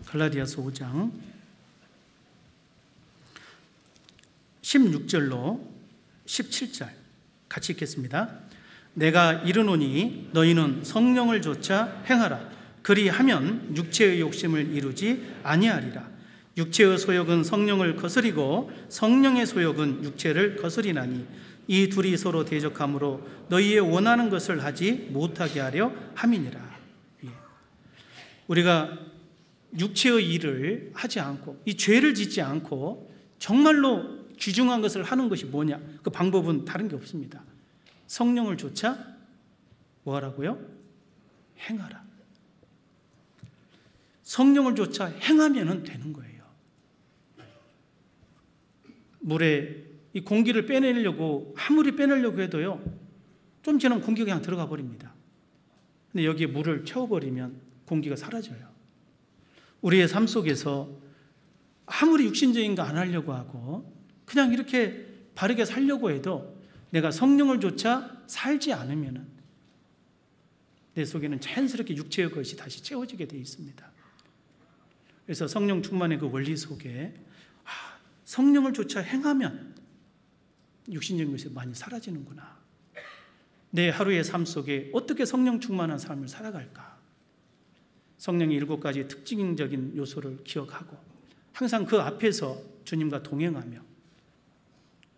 갈라디아서 5장 16절로 17절 같이 읽겠습니다. 내가 이르노니 너희는 성령을 조차 행하라. 그리하면 육체의 욕심을 이루지 아니하리라. 육체의 소욕은 성령을 거스리고 성령의 소욕은 육체를 거스리나니 이 둘이 서로 대적하므로 너희의 원하는 것을 하지 못하게 하려 함이니라. 우리가 육체의 일을 하지 않고 이 죄를 짓지 않고 정말로 귀중한 것을 하는 것이 뭐냐? 그 방법은 다른 게 없습니다. 성령을 조차 뭐 하라고요? 행하라. 성령을 조차 행하면 되는 거예요. 물에 이 공기를 빼내려고 아무리 빼내려고 해도요, 좀 지나면 공기가 그냥 들어가 버립니다. 근데 여기에 물을 채워버리면 공기가 사라져요. 우리의 삶 속에서 아무리 육신적인 거 안 하려고 하고 그냥 이렇게 바르게 살려고 해도 내가 성령을 조차 살지 않으면 내 속에는 자연스럽게 육체의 것이 다시 채워지게 되어 있습니다. 그래서 성령 충만의 그 원리 속에 성령을 조차 행하면 육신적인 것이 많이 사라지는구나. 내 하루의 삶 속에 어떻게 성령 충만한 삶을 살아갈까? 성령의 7가지 특징적인 요소를 기억하고 항상 그 앞에서 주님과 동행하며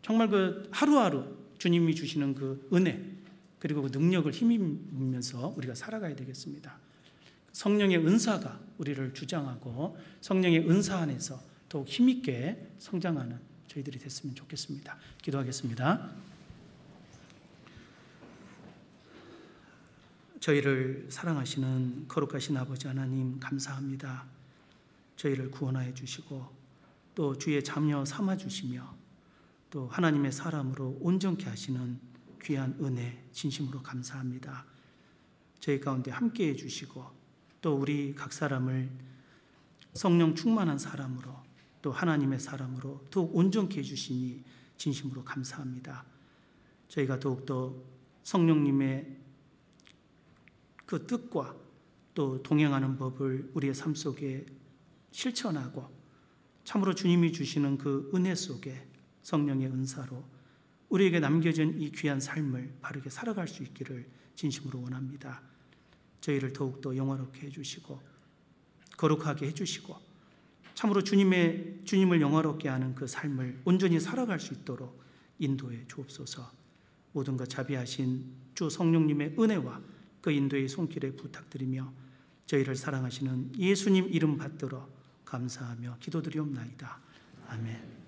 정말 그 하루하루 주님이 주시는 그 은혜 그리고 그 능력을 힘입으면서 우리가 살아가야 되겠습니다. 성령의 은사가 우리를 주장하고 성령의 은사 안에서 더욱 힘있게 성장하는 저희들이 됐으면 좋겠습니다. 기도하겠습니다. 저희를 사랑하시는 거룩하신 아버지 하나님 감사합니다. 저희를 구원하여 주시고 또 주의 자녀 삼아 주시며 또 하나님의 사람으로 온전케 하시는 귀한 은혜 진심으로 감사합니다. 저희 가운데 함께해 주시고 또 우리 각 사람을 성령 충만한 사람으로 또 하나님의 사람으로 더욱 온전케 해주시니 진심으로 감사합니다. 저희가 더욱더 성령님의 그 뜻과 또 동행하는 법을 우리의 삶 속에 실천하고 참으로 주님이 주시는 그 은혜 속에 성령의 은사로 우리에게 남겨진 이 귀한 삶을 바르게 살아갈 수 있기를 진심으로 원합니다. 저희를 더욱더 영화롭게 해주시고 거룩하게 해주시고 참으로 주님을 영화롭게 하는 그 삶을 온전히 살아갈 수 있도록 인도해 주옵소서. 모든 것 자비하신 주 성령님의 은혜와 그 인도의 손길에 부탁드리며 저희를 사랑하시는 예수님 이름 받들어 감사하며 기도드리옵나이다. 아멘.